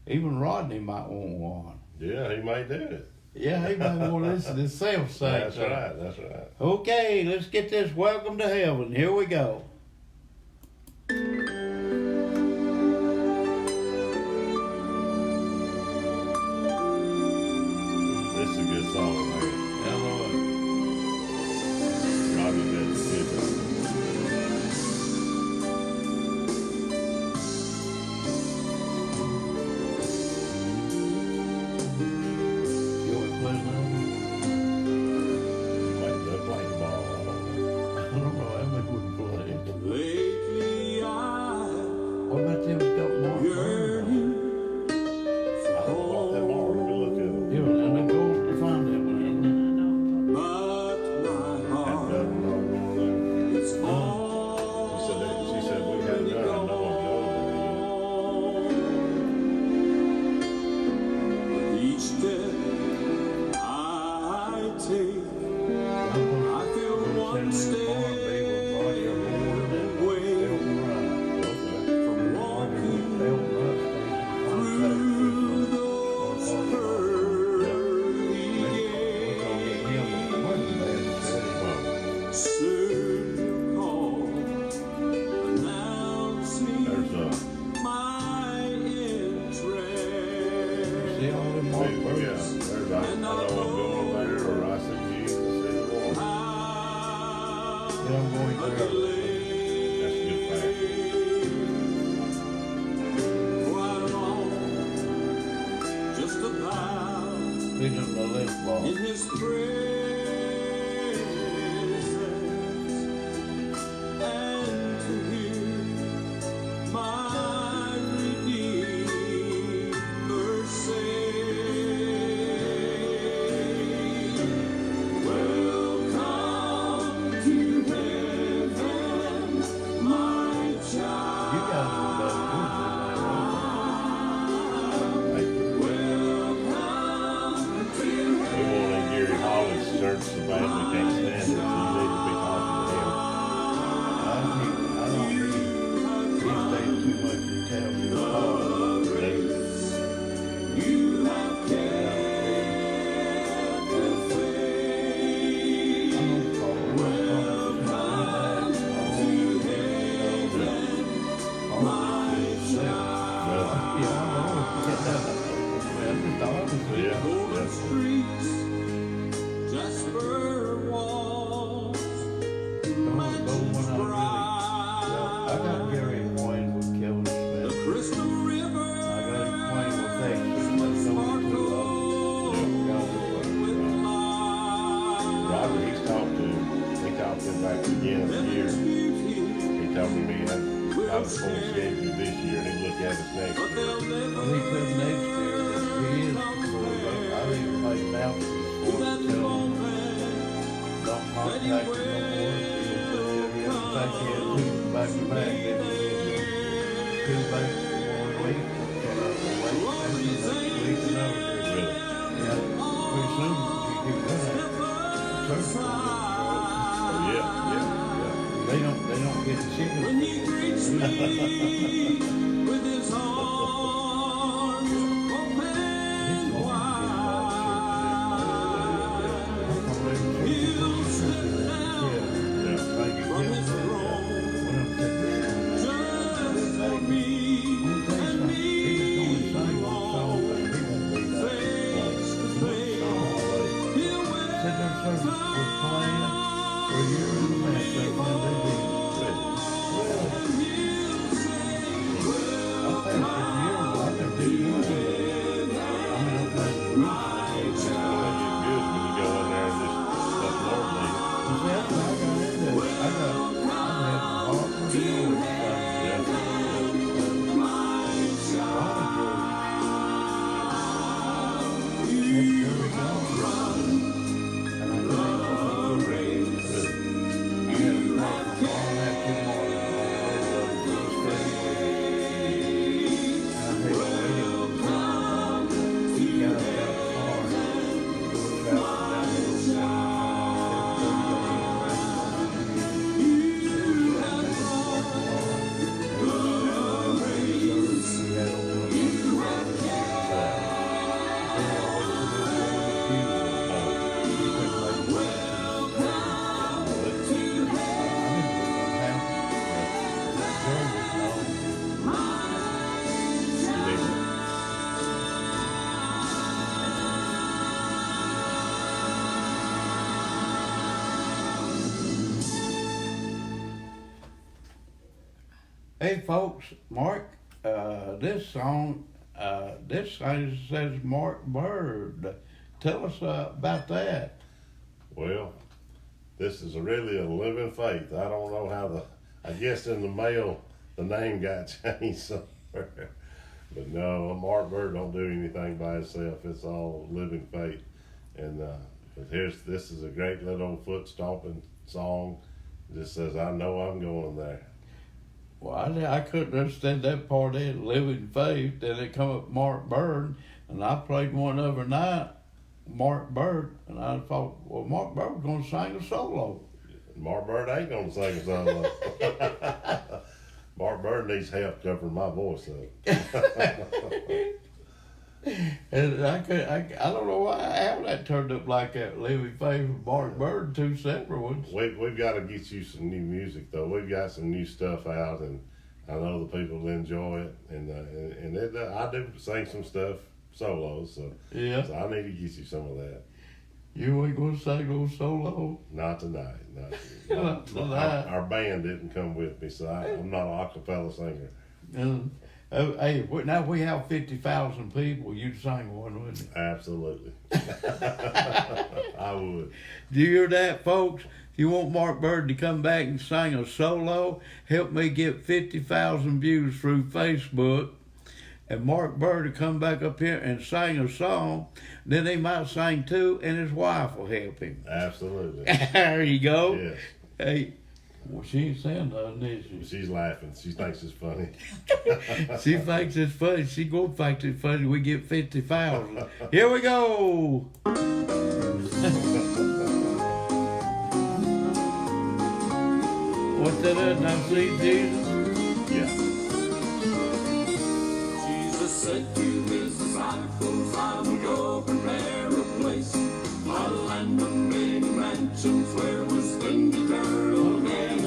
Even Rodney might want one. Yeah, he may do it. Yeah, he might want to listen to himself say That's so. right. That's right. Okay, let's get this Welcome to Heaven. Here we go. This is a good song, man. Hello. Robbie Betts did this. You want to play another one? Might play the ball. I don't know. I don't know how many we play. see all them Mark Yeah, Bird. there's I know I'm going there, or I see you to see the one. Yeah, I'm going there. That's a good fact. Just about Pick up the left ball. in his presence and to hear my Redeemer say, welcome to heaven, my You child. guys have done We want in Gary Hollis church so bad we can't stand it, so you need to be talking to him. I don't need, he stays too much in town with Paul. You have kept the faith. I don't Paul. Yeah, Golden yeah. streets, Jasper walls, mansions I bright, got Gary acquainted with Kevin the Smith. crystal river, I got acquainted with Texas. That's only two of them. with light. Roger, he talked to him back at the beginning of the year. He told me he had about a full schedule this year, and he'd look at us next But year. they'll Well, he never could next year, but he is I think he made announcements for that it, tell him moment don't contact him no more. He had to take it two back to back, didn't he? Two back one week, and next week another. Really? Yeah, pretty soon you get that. Church. Oh, yeah. They don't get chicken. when he greets me with his arms open wide. He'll slip down from his throne just for me and me alone. Face to face, he'll welcome. It's good when you go in there and just let the Lord lead. Hey folks, Mark, this song, this thing says Mark Bird. Tell us about that. Well, this is really a living faith. I don't know how I guess in the mail the name got changed somewhere. But no, Mark Bird don't do anything by himself. It's all living faith. And this is a great little foot stomping song. It just says, I know I'm going there. Well, I couldn't understand that part of it, living faith. Then it come up Mark Bird, and I played one other night, Mark Bird, and I thought, well, Mark Bird's gonna sing a solo. Mark Bird ain't gonna sing a solo. Mark Bird needs help covering my voice up. And I don't know how that turned up like that. Living Faith and Mark Bird, two separate ones. We've got to get you some new music though. We've got some new stuff out, and I know the people will enjoy it. And I do sing some stuff solos, so Yeah. I need to get you some of that. You ain't gonna sing no solo. Not tonight. Not tonight. Our band didn't come with me, so I'm not an acapella singer. Hey, now we have 50,000 people. You'd sing one, wouldn't you? Absolutely. I would. Do you hear that, folks? If you want Mark Bird to come back and sing a solo, help me get 50,000 views through Facebook. And Mark Bird to come back up here and sing a song, then he might sing too, and his wife will help him. Absolutely. There you go. Yes. Hey, well, she ain't saying nothing, is she? She's laughing. She thinks it's funny. She thinks it's funny. She gonna think it's funny. We get 50,000. Here we go. What's that? Now see Jesus. Yeah. Jesus said to his disciples, I will go prepare a place, a land of many mansions where wisdom eternal days.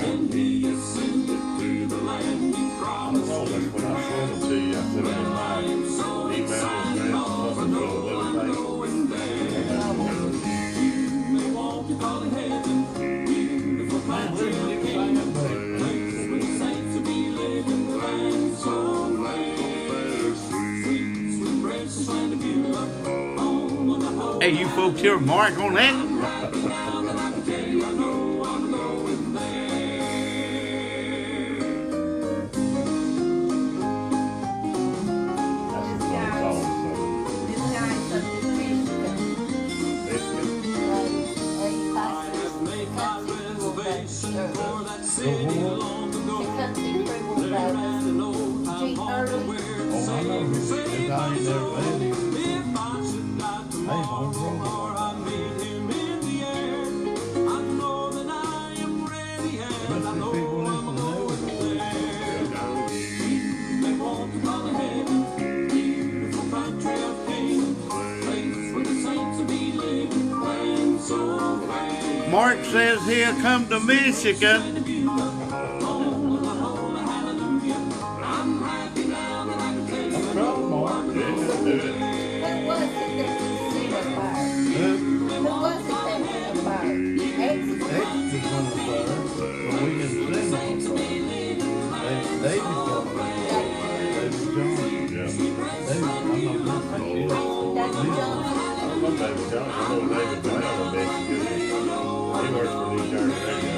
And he ascended to the land he promised. Oh, that's when I sent them to you. I sent them in my email address, something for the little You may walk your calling heaven, beautiful country of kings, place where the saints will be living, the land so bright. Sweet, sweet precious land of you, home of the whole. Hey, you folks hear Mark on that? Right now that I can tell you, I know I'm going there. That's a fun song. This guy's up in Michigan. I have made my reservation for that city long ago. There at an old time harbor where the Oh, I know. sailors say I ain't never been here. if I should die tomorrow or I meet him in the air, I know that I am ready and I know I'm going there. They want to call it heaven, beautiful country of kings, place where the saints will be living, land so grand. Mark says he'll come to Michigan. Yeah, do it. Who was it that was in the fire? Who was it that was in the fire? Exodus. Extras on the fire, but we can send them on the fire. David got David Johnson. Yeah. David, I'm not gonna think David Johnson. I love David Johnson. I know David Brown in Michigan. He works for New Jersey Radio.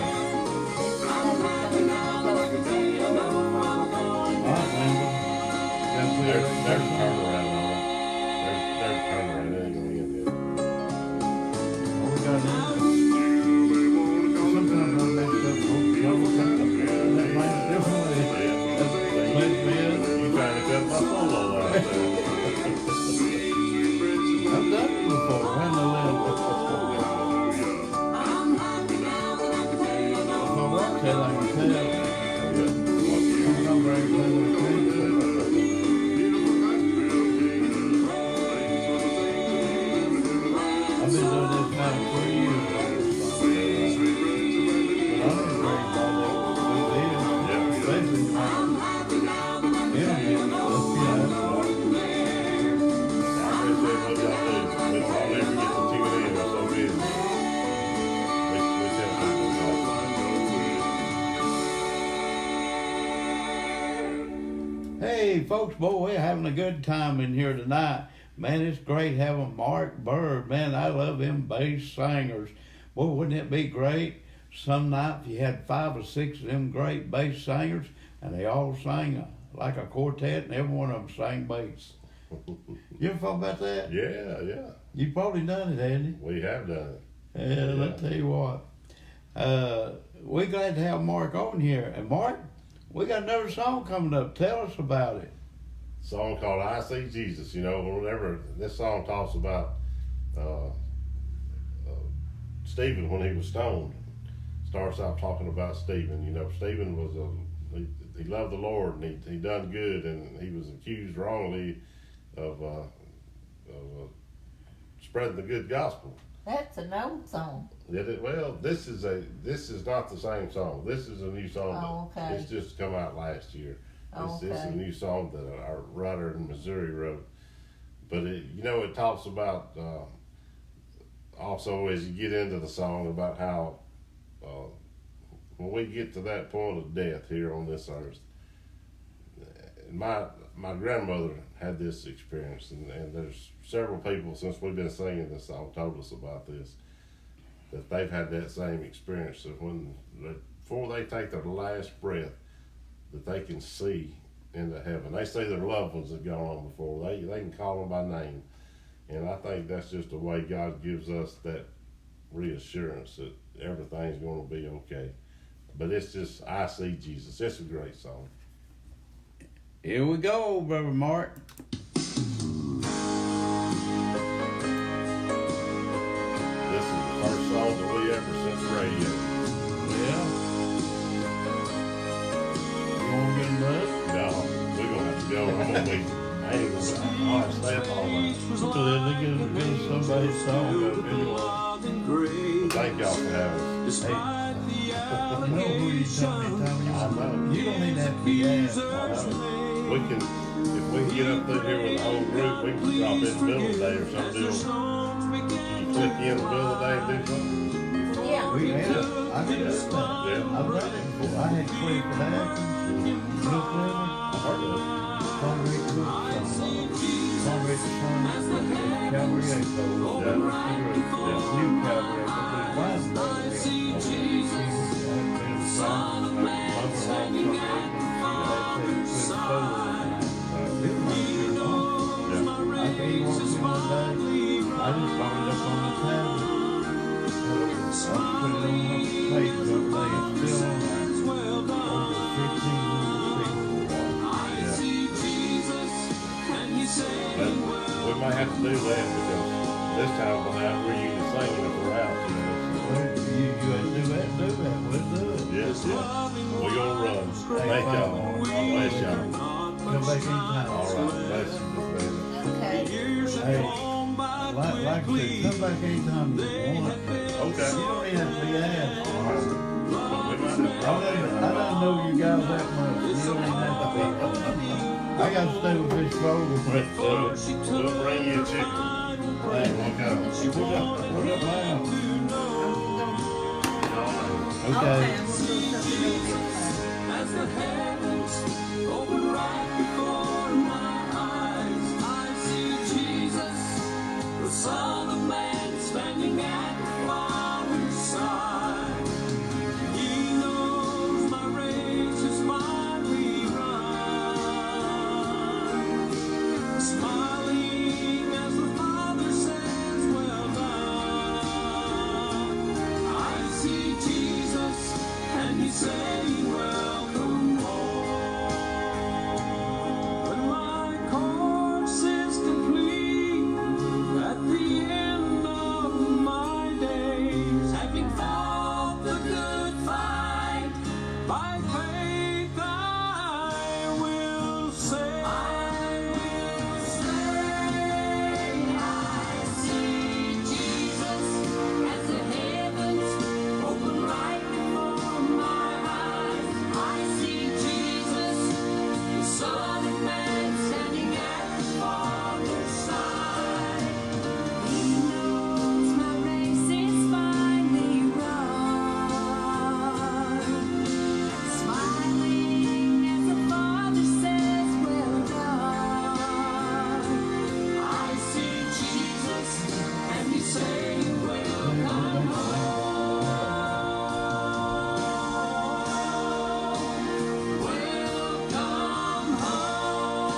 There's a turnaround on it. There's a turnaround. It ain't gonna be in there. Sometimes I mess up. That might differently. You trying to cut my solo out there. I've done it before. When I left. If I work till I can tell. I'm very glad I can. I've been doing this now 3 years. But I'm encouraged by that. We did. Especially internet stuff. I appreciate what y'all do. I'll never get to tune in. I'm so busy. Hey, folks, boy, we're having a good time in here tonight. Man, it's great having Mark Bird. Man, I love them bass singers. Boy, wouldn't it be great some night if you had 5 or 6 of them great bass singers and they all sang like a quartet and every one of them sang bass. You ever thought about that? Yeah. You probably done it, hadn't you? We have done it. Yeah, I'll tell you what. We're glad to have Mark on here. And Mark, we got another song coming up. Tell us about it. Song called I See Jesus. You know, whenever this song talks about Stephen when he was stoned, starts out talking about Stephen. You know, Stephen was he loved the Lord and he done good, and he was accused wrongly of spreading the good gospel. That's an old song. Well, this is not the same song. This is a new song. Oh, okay. It's just come out last year. Oh, This is a okay. new song that our writer in Missouri wrote. But it talks about also as you get into the song about how when we get to that point of death here on this earth, my grandmother had this experience, and there's several people since we've been singing this song told us about this, that they've had that same experience. That before they take their last breath, that they can see into heaven. They say their loved ones have gone on before. They can call them by name. And I think that's just the way God gives us that reassurance that everything's going to be okay. But it's just, I See Jesus. It's a great song. Here we go, Brother Mark. This is the first song that we ever sent to radio. Yeah. You want to get them up? No, we're going to have to go. I'm going to be, I ain't going to, I'll have to stay up all night. So then they get somebody's song up anyway. Thank y'all for having us. I know who you telling me, Tommy. I know. You don't even have to be asked. We can, if we get up through here with the whole group, we can drop in the middle of the day or something. Can you click in the middle of the day and do something? Yeah. We had it. I did that. Yeah. I've done it before. I had Clifford Atkins, Blue Clever, I heard of it. Conrad Calvary Echo, New Calvary Echo, but Wise I just found it up on the tablet. I put it on the page the other day. It's still on there. Over 1,500 people. But we might have to do that because this time around we're usually singing if we're out. Well, you had to do that. We'll do it. Yes, yes. We're gonna run. Thank y'all. God bless y'all. Come back anytime. All right, bless you, Miss Bailey. Okay. Hey, like I said, come back anytime you want. Okay. You don't even have to be asked. All right. But we might have to I don't know you guys that much. You don't even have to be. I got to stay with Fish Vogel. We'll bring you a chicken. Hey, We'll go. what up now? Okay. Okay. As the heavens open right before my eyes, I see Jesus, the Son of Man, standing at the Father's side. He knows my race is finally run. Smiling as the Father says, well done. I see Jesus, and He's saying, welcome home. When my course is complete, at the end of my days, having fought the good fight, by faith I will say, I see Jesus as the heavens open right before my eyes. I see Jesus, the Son of Man, standing at the Father's side. He knows my race is finally run. Smiling as the Father says, well done. I see Jesus, and He's saying, welcome home. Welcome home.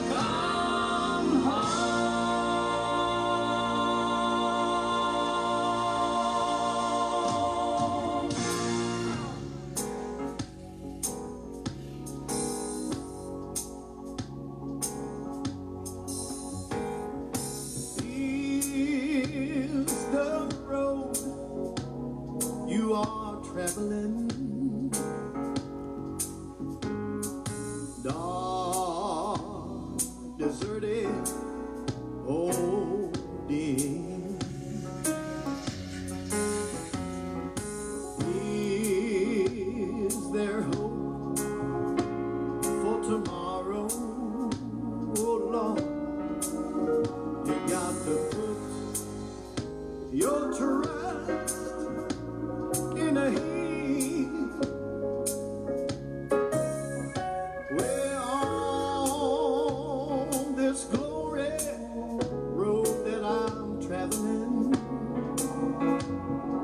Welcome home. Is the road you are traveling dark, deserted, oh dim? Is there hope tomorrow. Oh Lord, you got to put your trust in a Him. We're on this glory road that I'm traveling.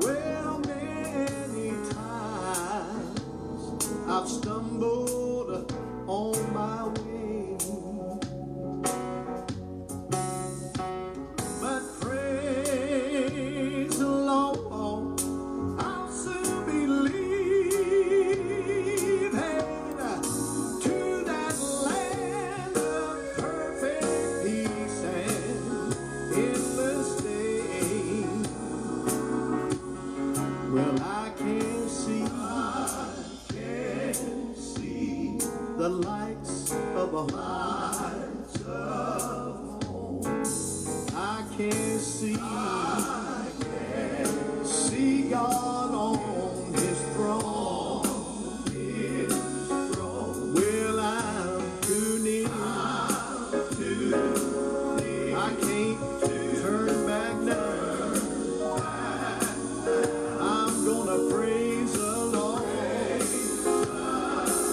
Well, many times I've stumbled on my way, but praise the Lord, I'll soon be leaving to that land of perfect peace and endless day. Well, I can see the lights of a home. I can see God on His throne. Well, I'm too near. I can't turn back now. I'm gonna praise the Lord.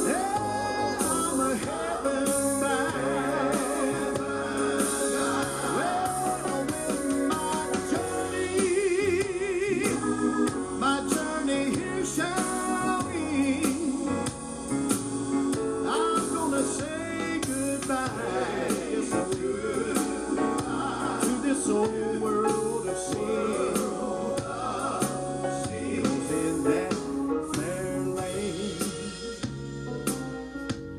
Yeah, I'm a heaven bound. Well, when my journey here shall end, I'm gonna say goodbye, yes, I will, to this old world of sin. In that fair land,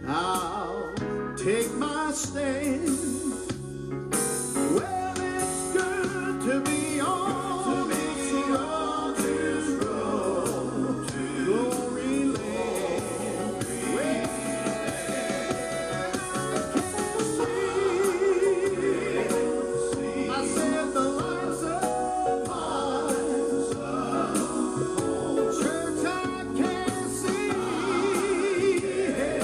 I'll take my stand. Well, it's good to be on this road to glory land. Well, I said the lights of church, I can see him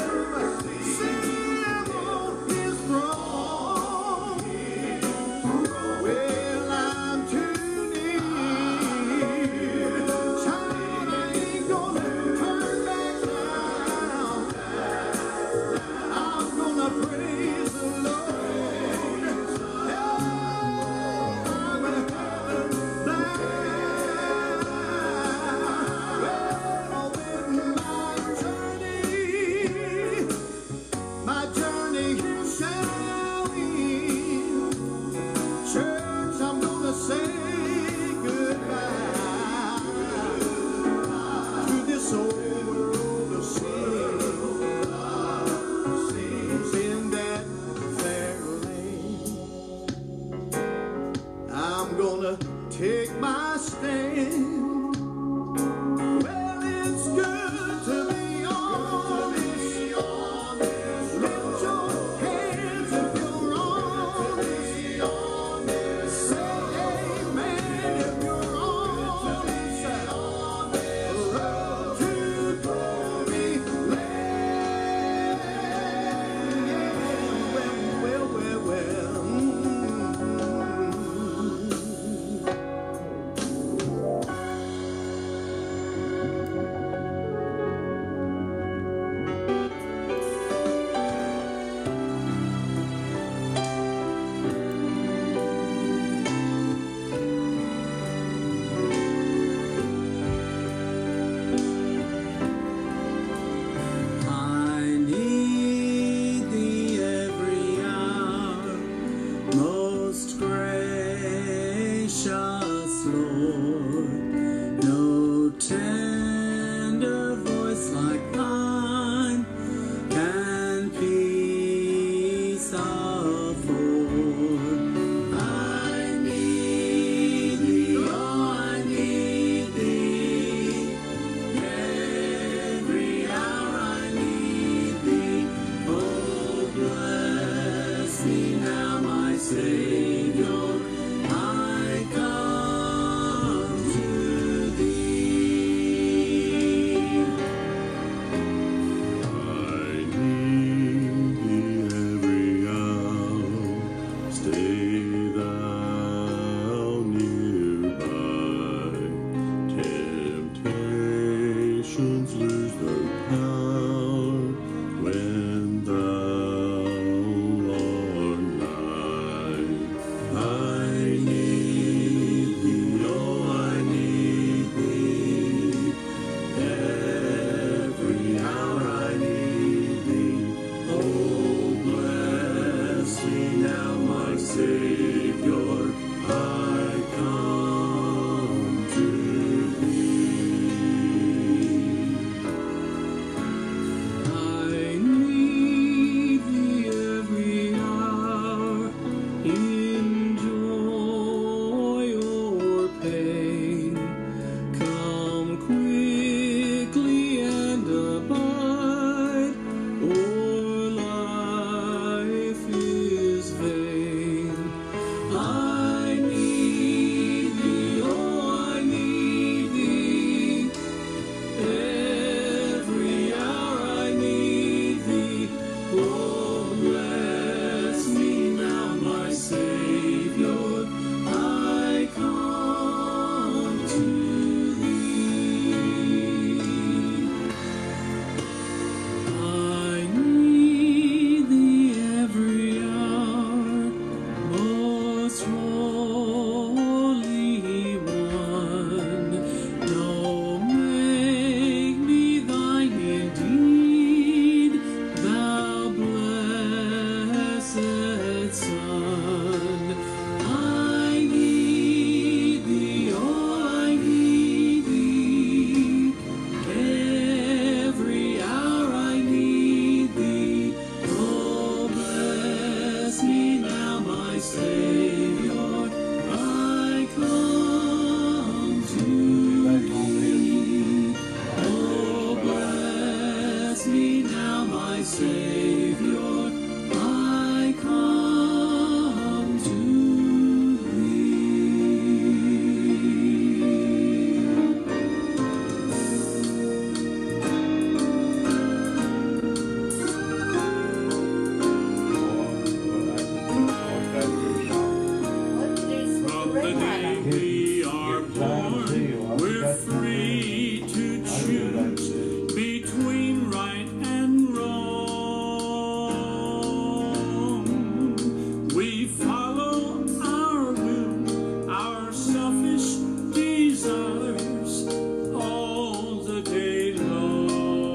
on His throne. my Savior, I come to What did it From the day we are born, we're free to choose between right and wrong. We follow our will, our selfish desires all the day long.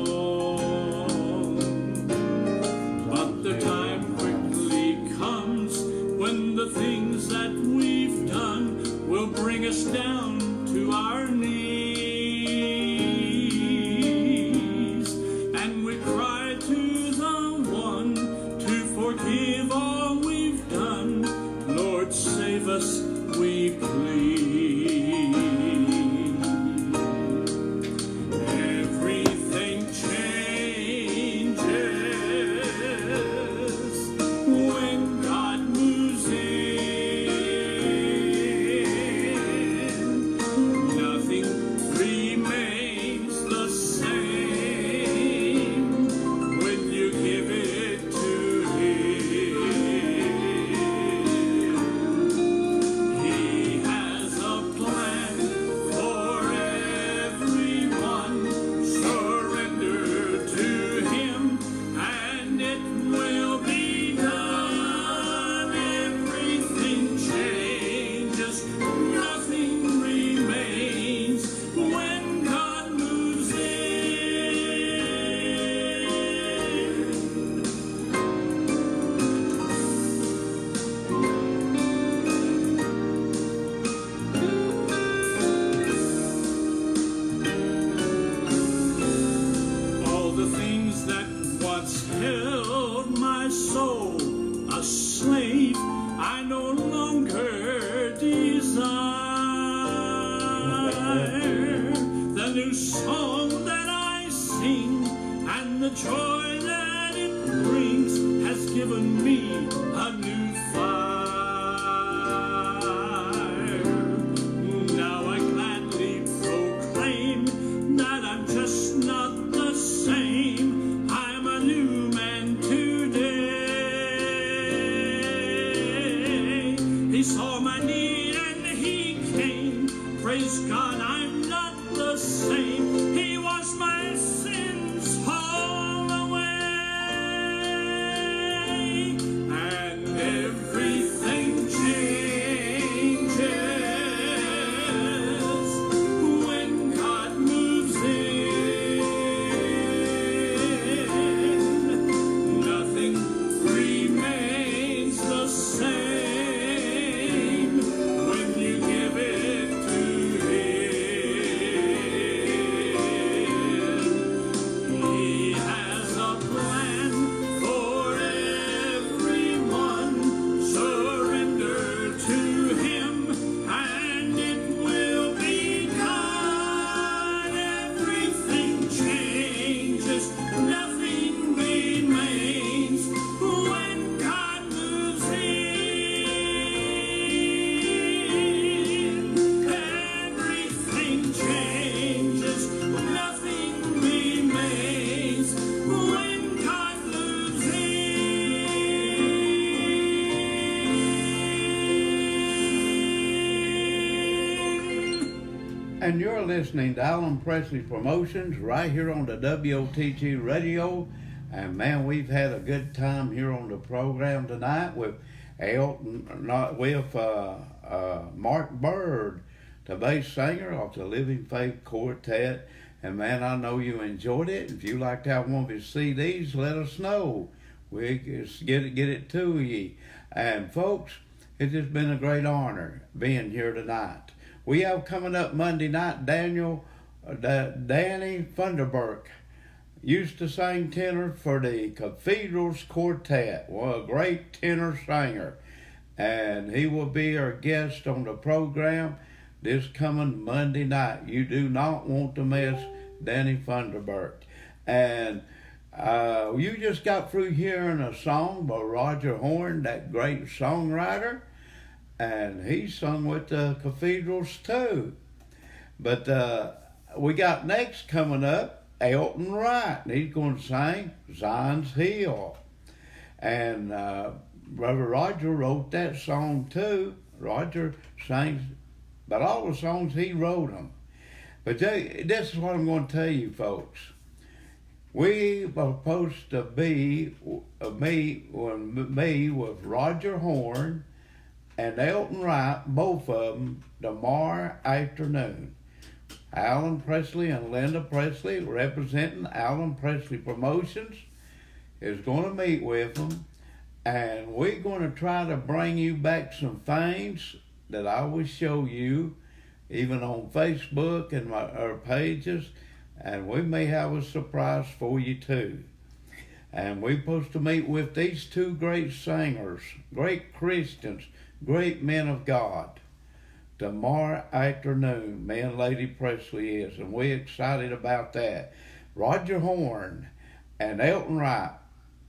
But the time quickly comes when the things that we've done will bring us down to our knees, and we cry to the one to forgive all we've done. Lord, save us, we plead. Everything changes when God moves in. Nothing remains the same when you give it to Him. He has a plan for everyone. Surrender to Him, and it will be done. Everything changes, nothing remains when God moves in. All the things that once held my soul a slave, I no longer desire. The new song that I sing and the joy that it brings has given me a new fire. Now I gladly proclaim that I'm just not the same. I'm a new man today. He saw my need and He came. Praise God, I'm not the same. He washed my sins all away, and everything changes when God moves in. Nothing remains the same when you give it to Him. He has a plan for everyone. Surrender to Him, and it will be done. Everything changes, nothing remains when God moves in. Everything changes, nothing remains when God moves in. And you're listening to Alan Presley Promotions right here on the WOTG radio. And man, we've had a good time here on the program tonight with Mark Bird, the bass singer of the Living Faith Quartet. And man, I know you enjoyed it. If you like to have one of his CDs, let us know. We can get it to you. And folks, it's just been a great honor being here tonight. We have coming up Monday night Danny Funderburk. Used to sing tenor for the Cathedrals Quartet. Well, a great tenor singer. And he will be our guest on the program this coming Monday night. You do not want to miss Danny Funderburk. And You just got through hearing a song by Roger Horn, that great songwriter, and he sung with the Cathedrals too. But we got next coming up Elton Wright, and he's going to sing Zion's Hill. And Brother Roger wrote that song too. Roger sings about all the songs he wrote them. But this is what I'm going to tell you, folks. We were supposed to be me with Roger Horn and Elton Wright, both of them, tomorrow afternoon. Alan Presley and Linda Presley, representing Alan Presley Promotions, is going to meet with them, and we're going to try to bring you back some things that I will show you, even on Facebook and our pages, and we may have a surprise for you too. And we're supposed to meet with these two great singers, great Christians, great men of God, tomorrow afternoon. Me and Lady Presley is, and we're excited about that. Roger Horn and Elton Wright,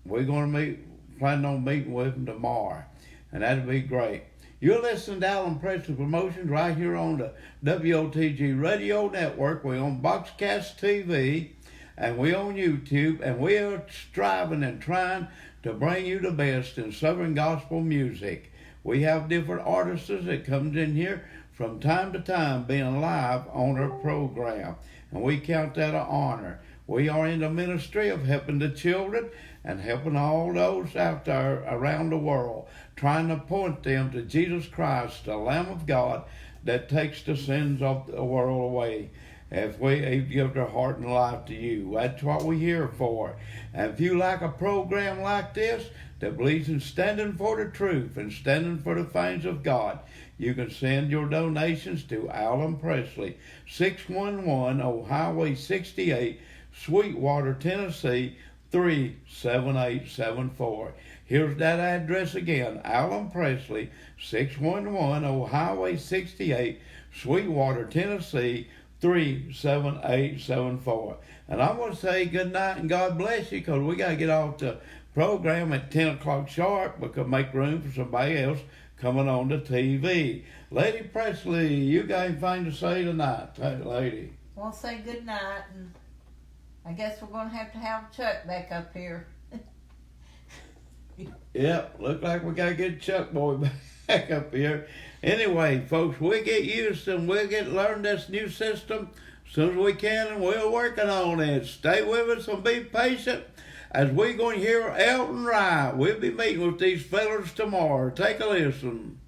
we're going to planning on meeting with them tomorrow, and that'll be great. You're listening to Alan Presley Promotions right here on the WOTG Radio Network. We're on Boxcast TV, and we're on YouTube, and we are striving and trying to bring you the best in Southern gospel music. We have different artists that comes in here from time to time being live on our program, and we count that an honor. We are in the ministry of helping the children and helping all those out there around the world, trying to point them to Jesus Christ, the Lamb of God that takes the sins of the world away. If we give their heart and life to you, that's what we're here for. And if you like a program like this that believes in standing for the truth and standing for the things of God, you can send your donations to Alan Presley, 611 Old Highway 68, Sweetwater, Tennessee, 37874. Here's that address again, Alan Presley, 611 Old Highway 68, Sweetwater, Tennessee, 37874. And I want to say good night and God bless you, because we got to get off the program at 10 o'clock sharp. We could make room for somebody else coming on the TV. Lady Presley, you got anything to say tonight, lady? We'll say good night, and I guess we're going to have Chuck back up here. Yep, look like we got to get Chuck Boy back up here. Anyway, folks, we'll get used to and we'll learn this new system as soon as we can, and we're working on it. Stay with us and be patient as we're going to hear Elton Wright. We'll be meeting with these fellas tomorrow. Take a listen.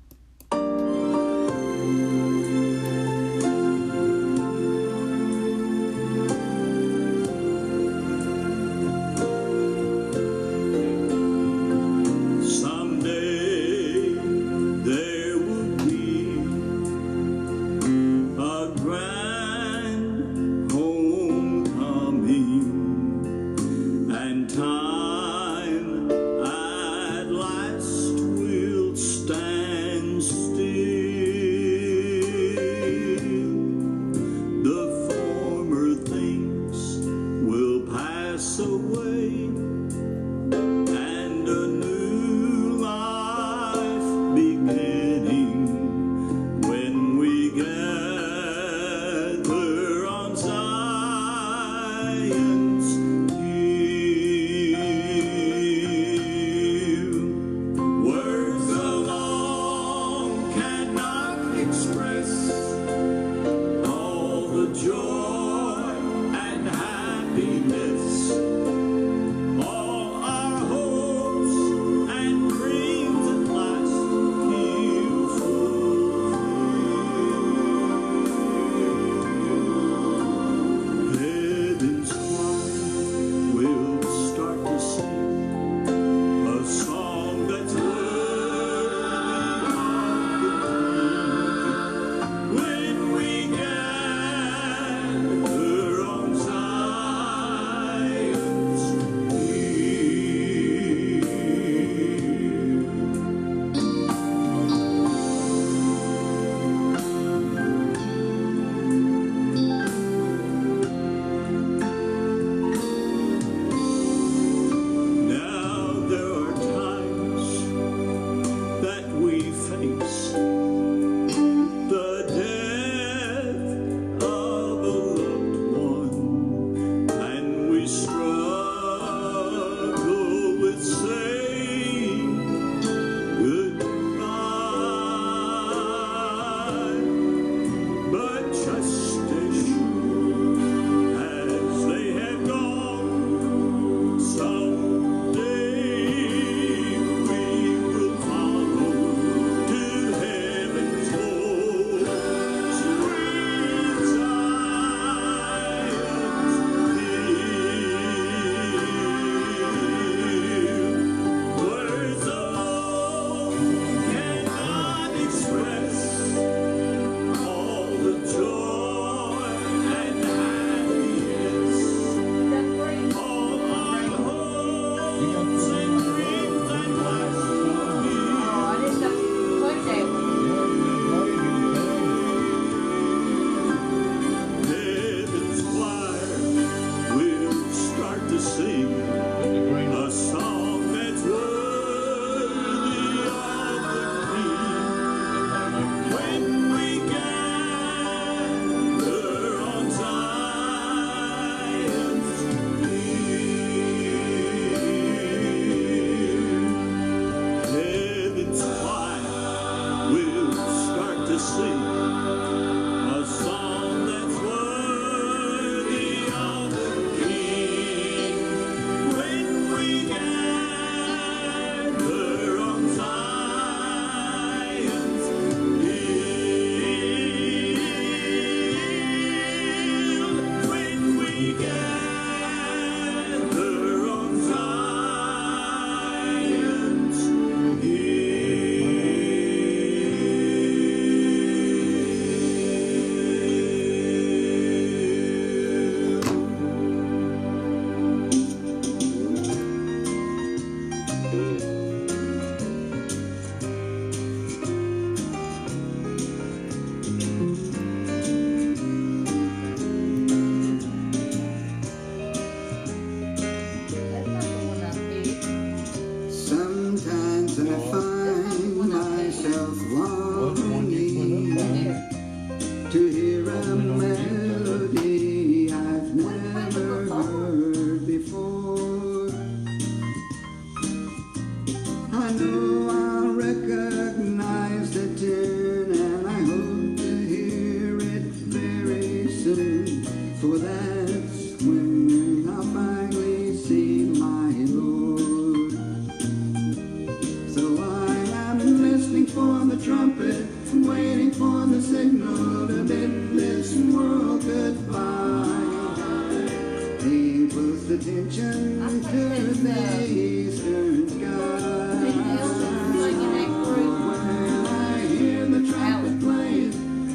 the eastern Didn't sky. Elton sing in that group? When I hear the trumpet playing,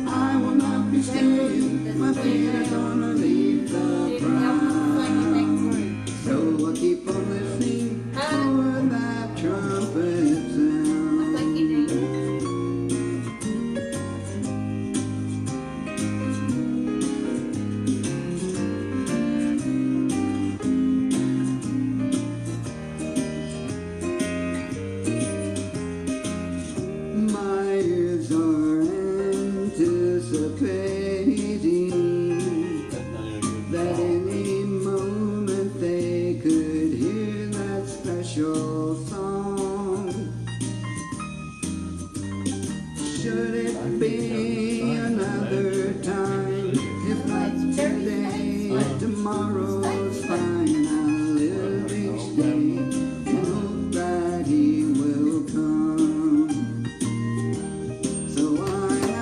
I will not be staying. My feet are gonna leave the Didn't Elton sing in that group? so I keep on listening for that trumpet I sound. think he did. My ears are anticipating that any moment they could hear that special song. Should it be another time? If not today, tomorrow's fine. I'll live each day and hope that he will come. So I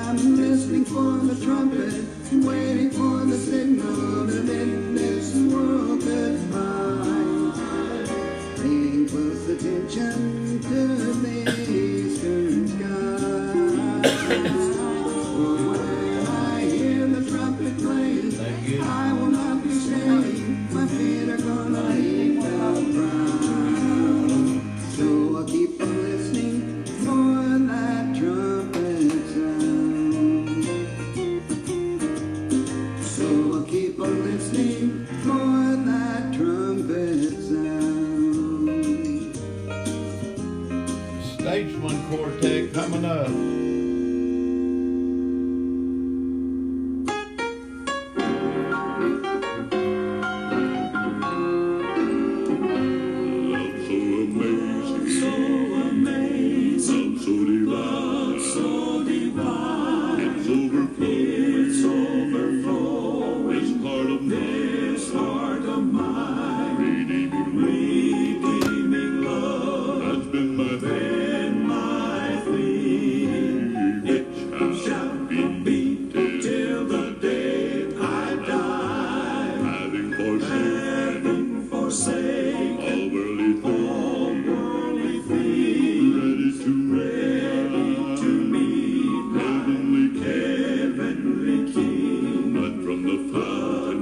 am listening for the trumpet, waiting for the signal to bid this world goodbye. Paying close attention to the eastern sky. For when I hear the trumpet playing, I will not be staying. My feet are gonna leave the ground. So I keep on listening for that trumpet sound. So I keep on listening for that trumpet sound. Statesman Quartet coming up. So amazing, so divine, so divine. It's overflow. It's part of this heart of mine. Redeeming love has been my theme. It shall be till the day I die. Having forsaken all worldly things, ready to meet heavenly King. But from the fount,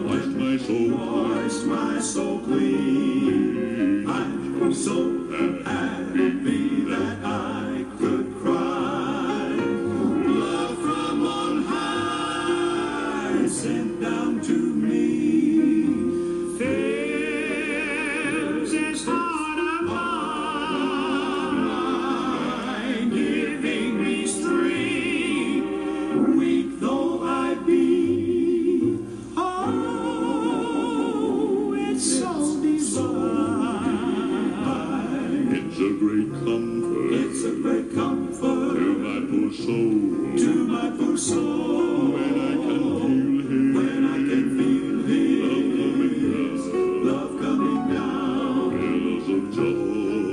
washed my soul clean. I'm so happy that I could cry. Love from on high sent down to me. Fills this heart of mine, giving me strength, weak though I be. Oh, it's so divine. It's a great comfort. It's a great comfort to my poor soul. To my poor soul. When I can feel His love coming down.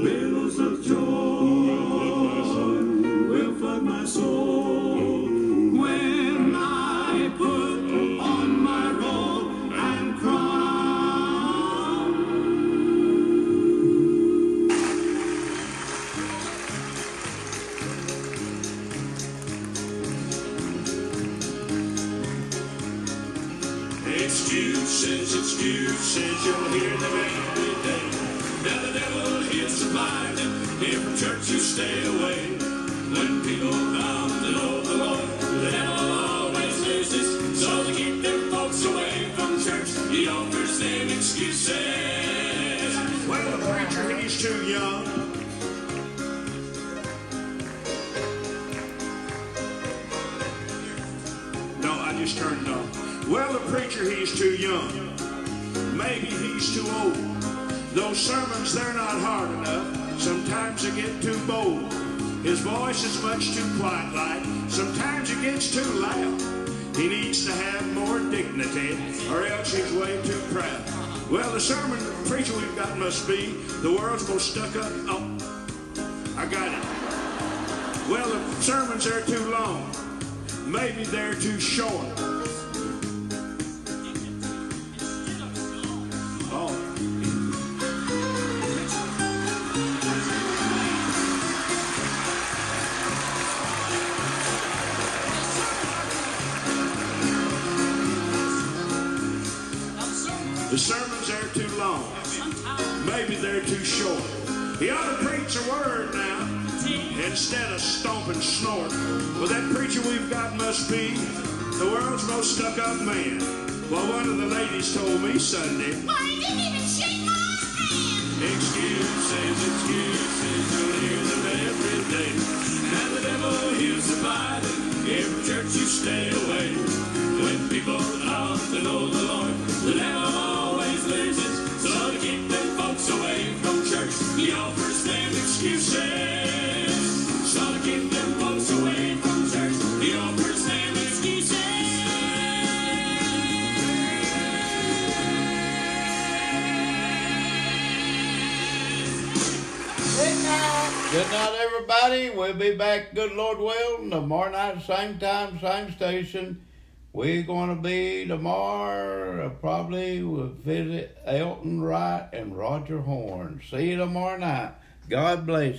Billows of joy will flood my soul. When I put on my robe and crown. Excuses, you'll hear them every day. Now the devil, he'll survive them. Here from church you stay away. When people bound to know the Lord, the devil always loses. So to keep their folks away from church, he offers them excuses. Well, the preacher, he's too young. No, I just turned it on. Well, the preacher, he's too young. Maybe he's too old. Those sermons, they're not hard enough. Sometimes they get too bold. His voice is much too quiet-like. Sometimes it gets too loud. He needs to have more dignity, or else he's way too proud. Well, the sermon preacher we've got must be, the world's most stuck up. Oh, I got it. Well, the sermons are too long. Maybe they're too short. Oh, Maybe they're too short. He ought to preach a word now instead of stomp and snort. Well, that preacher we've got must be the world's most stuck-up man. Well, one of the ladies told me Sunday, Why, he didn't even shake my hand. Excuses, you'll hear them every day. And the devil hears abiding. Every church you stay away. When people ought to know the Lord, the devil always loses. So to keep them folks away from church, he offers them excuses. So to keep them folks away from church, he offers them excuses. Good night, everybody. We'll be back, good Lord willing, tomorrow night, same time, same station. We're going to be tomorrow, probably we'll visit Elton Wright and Roger Horn. See you tomorrow night. God bless.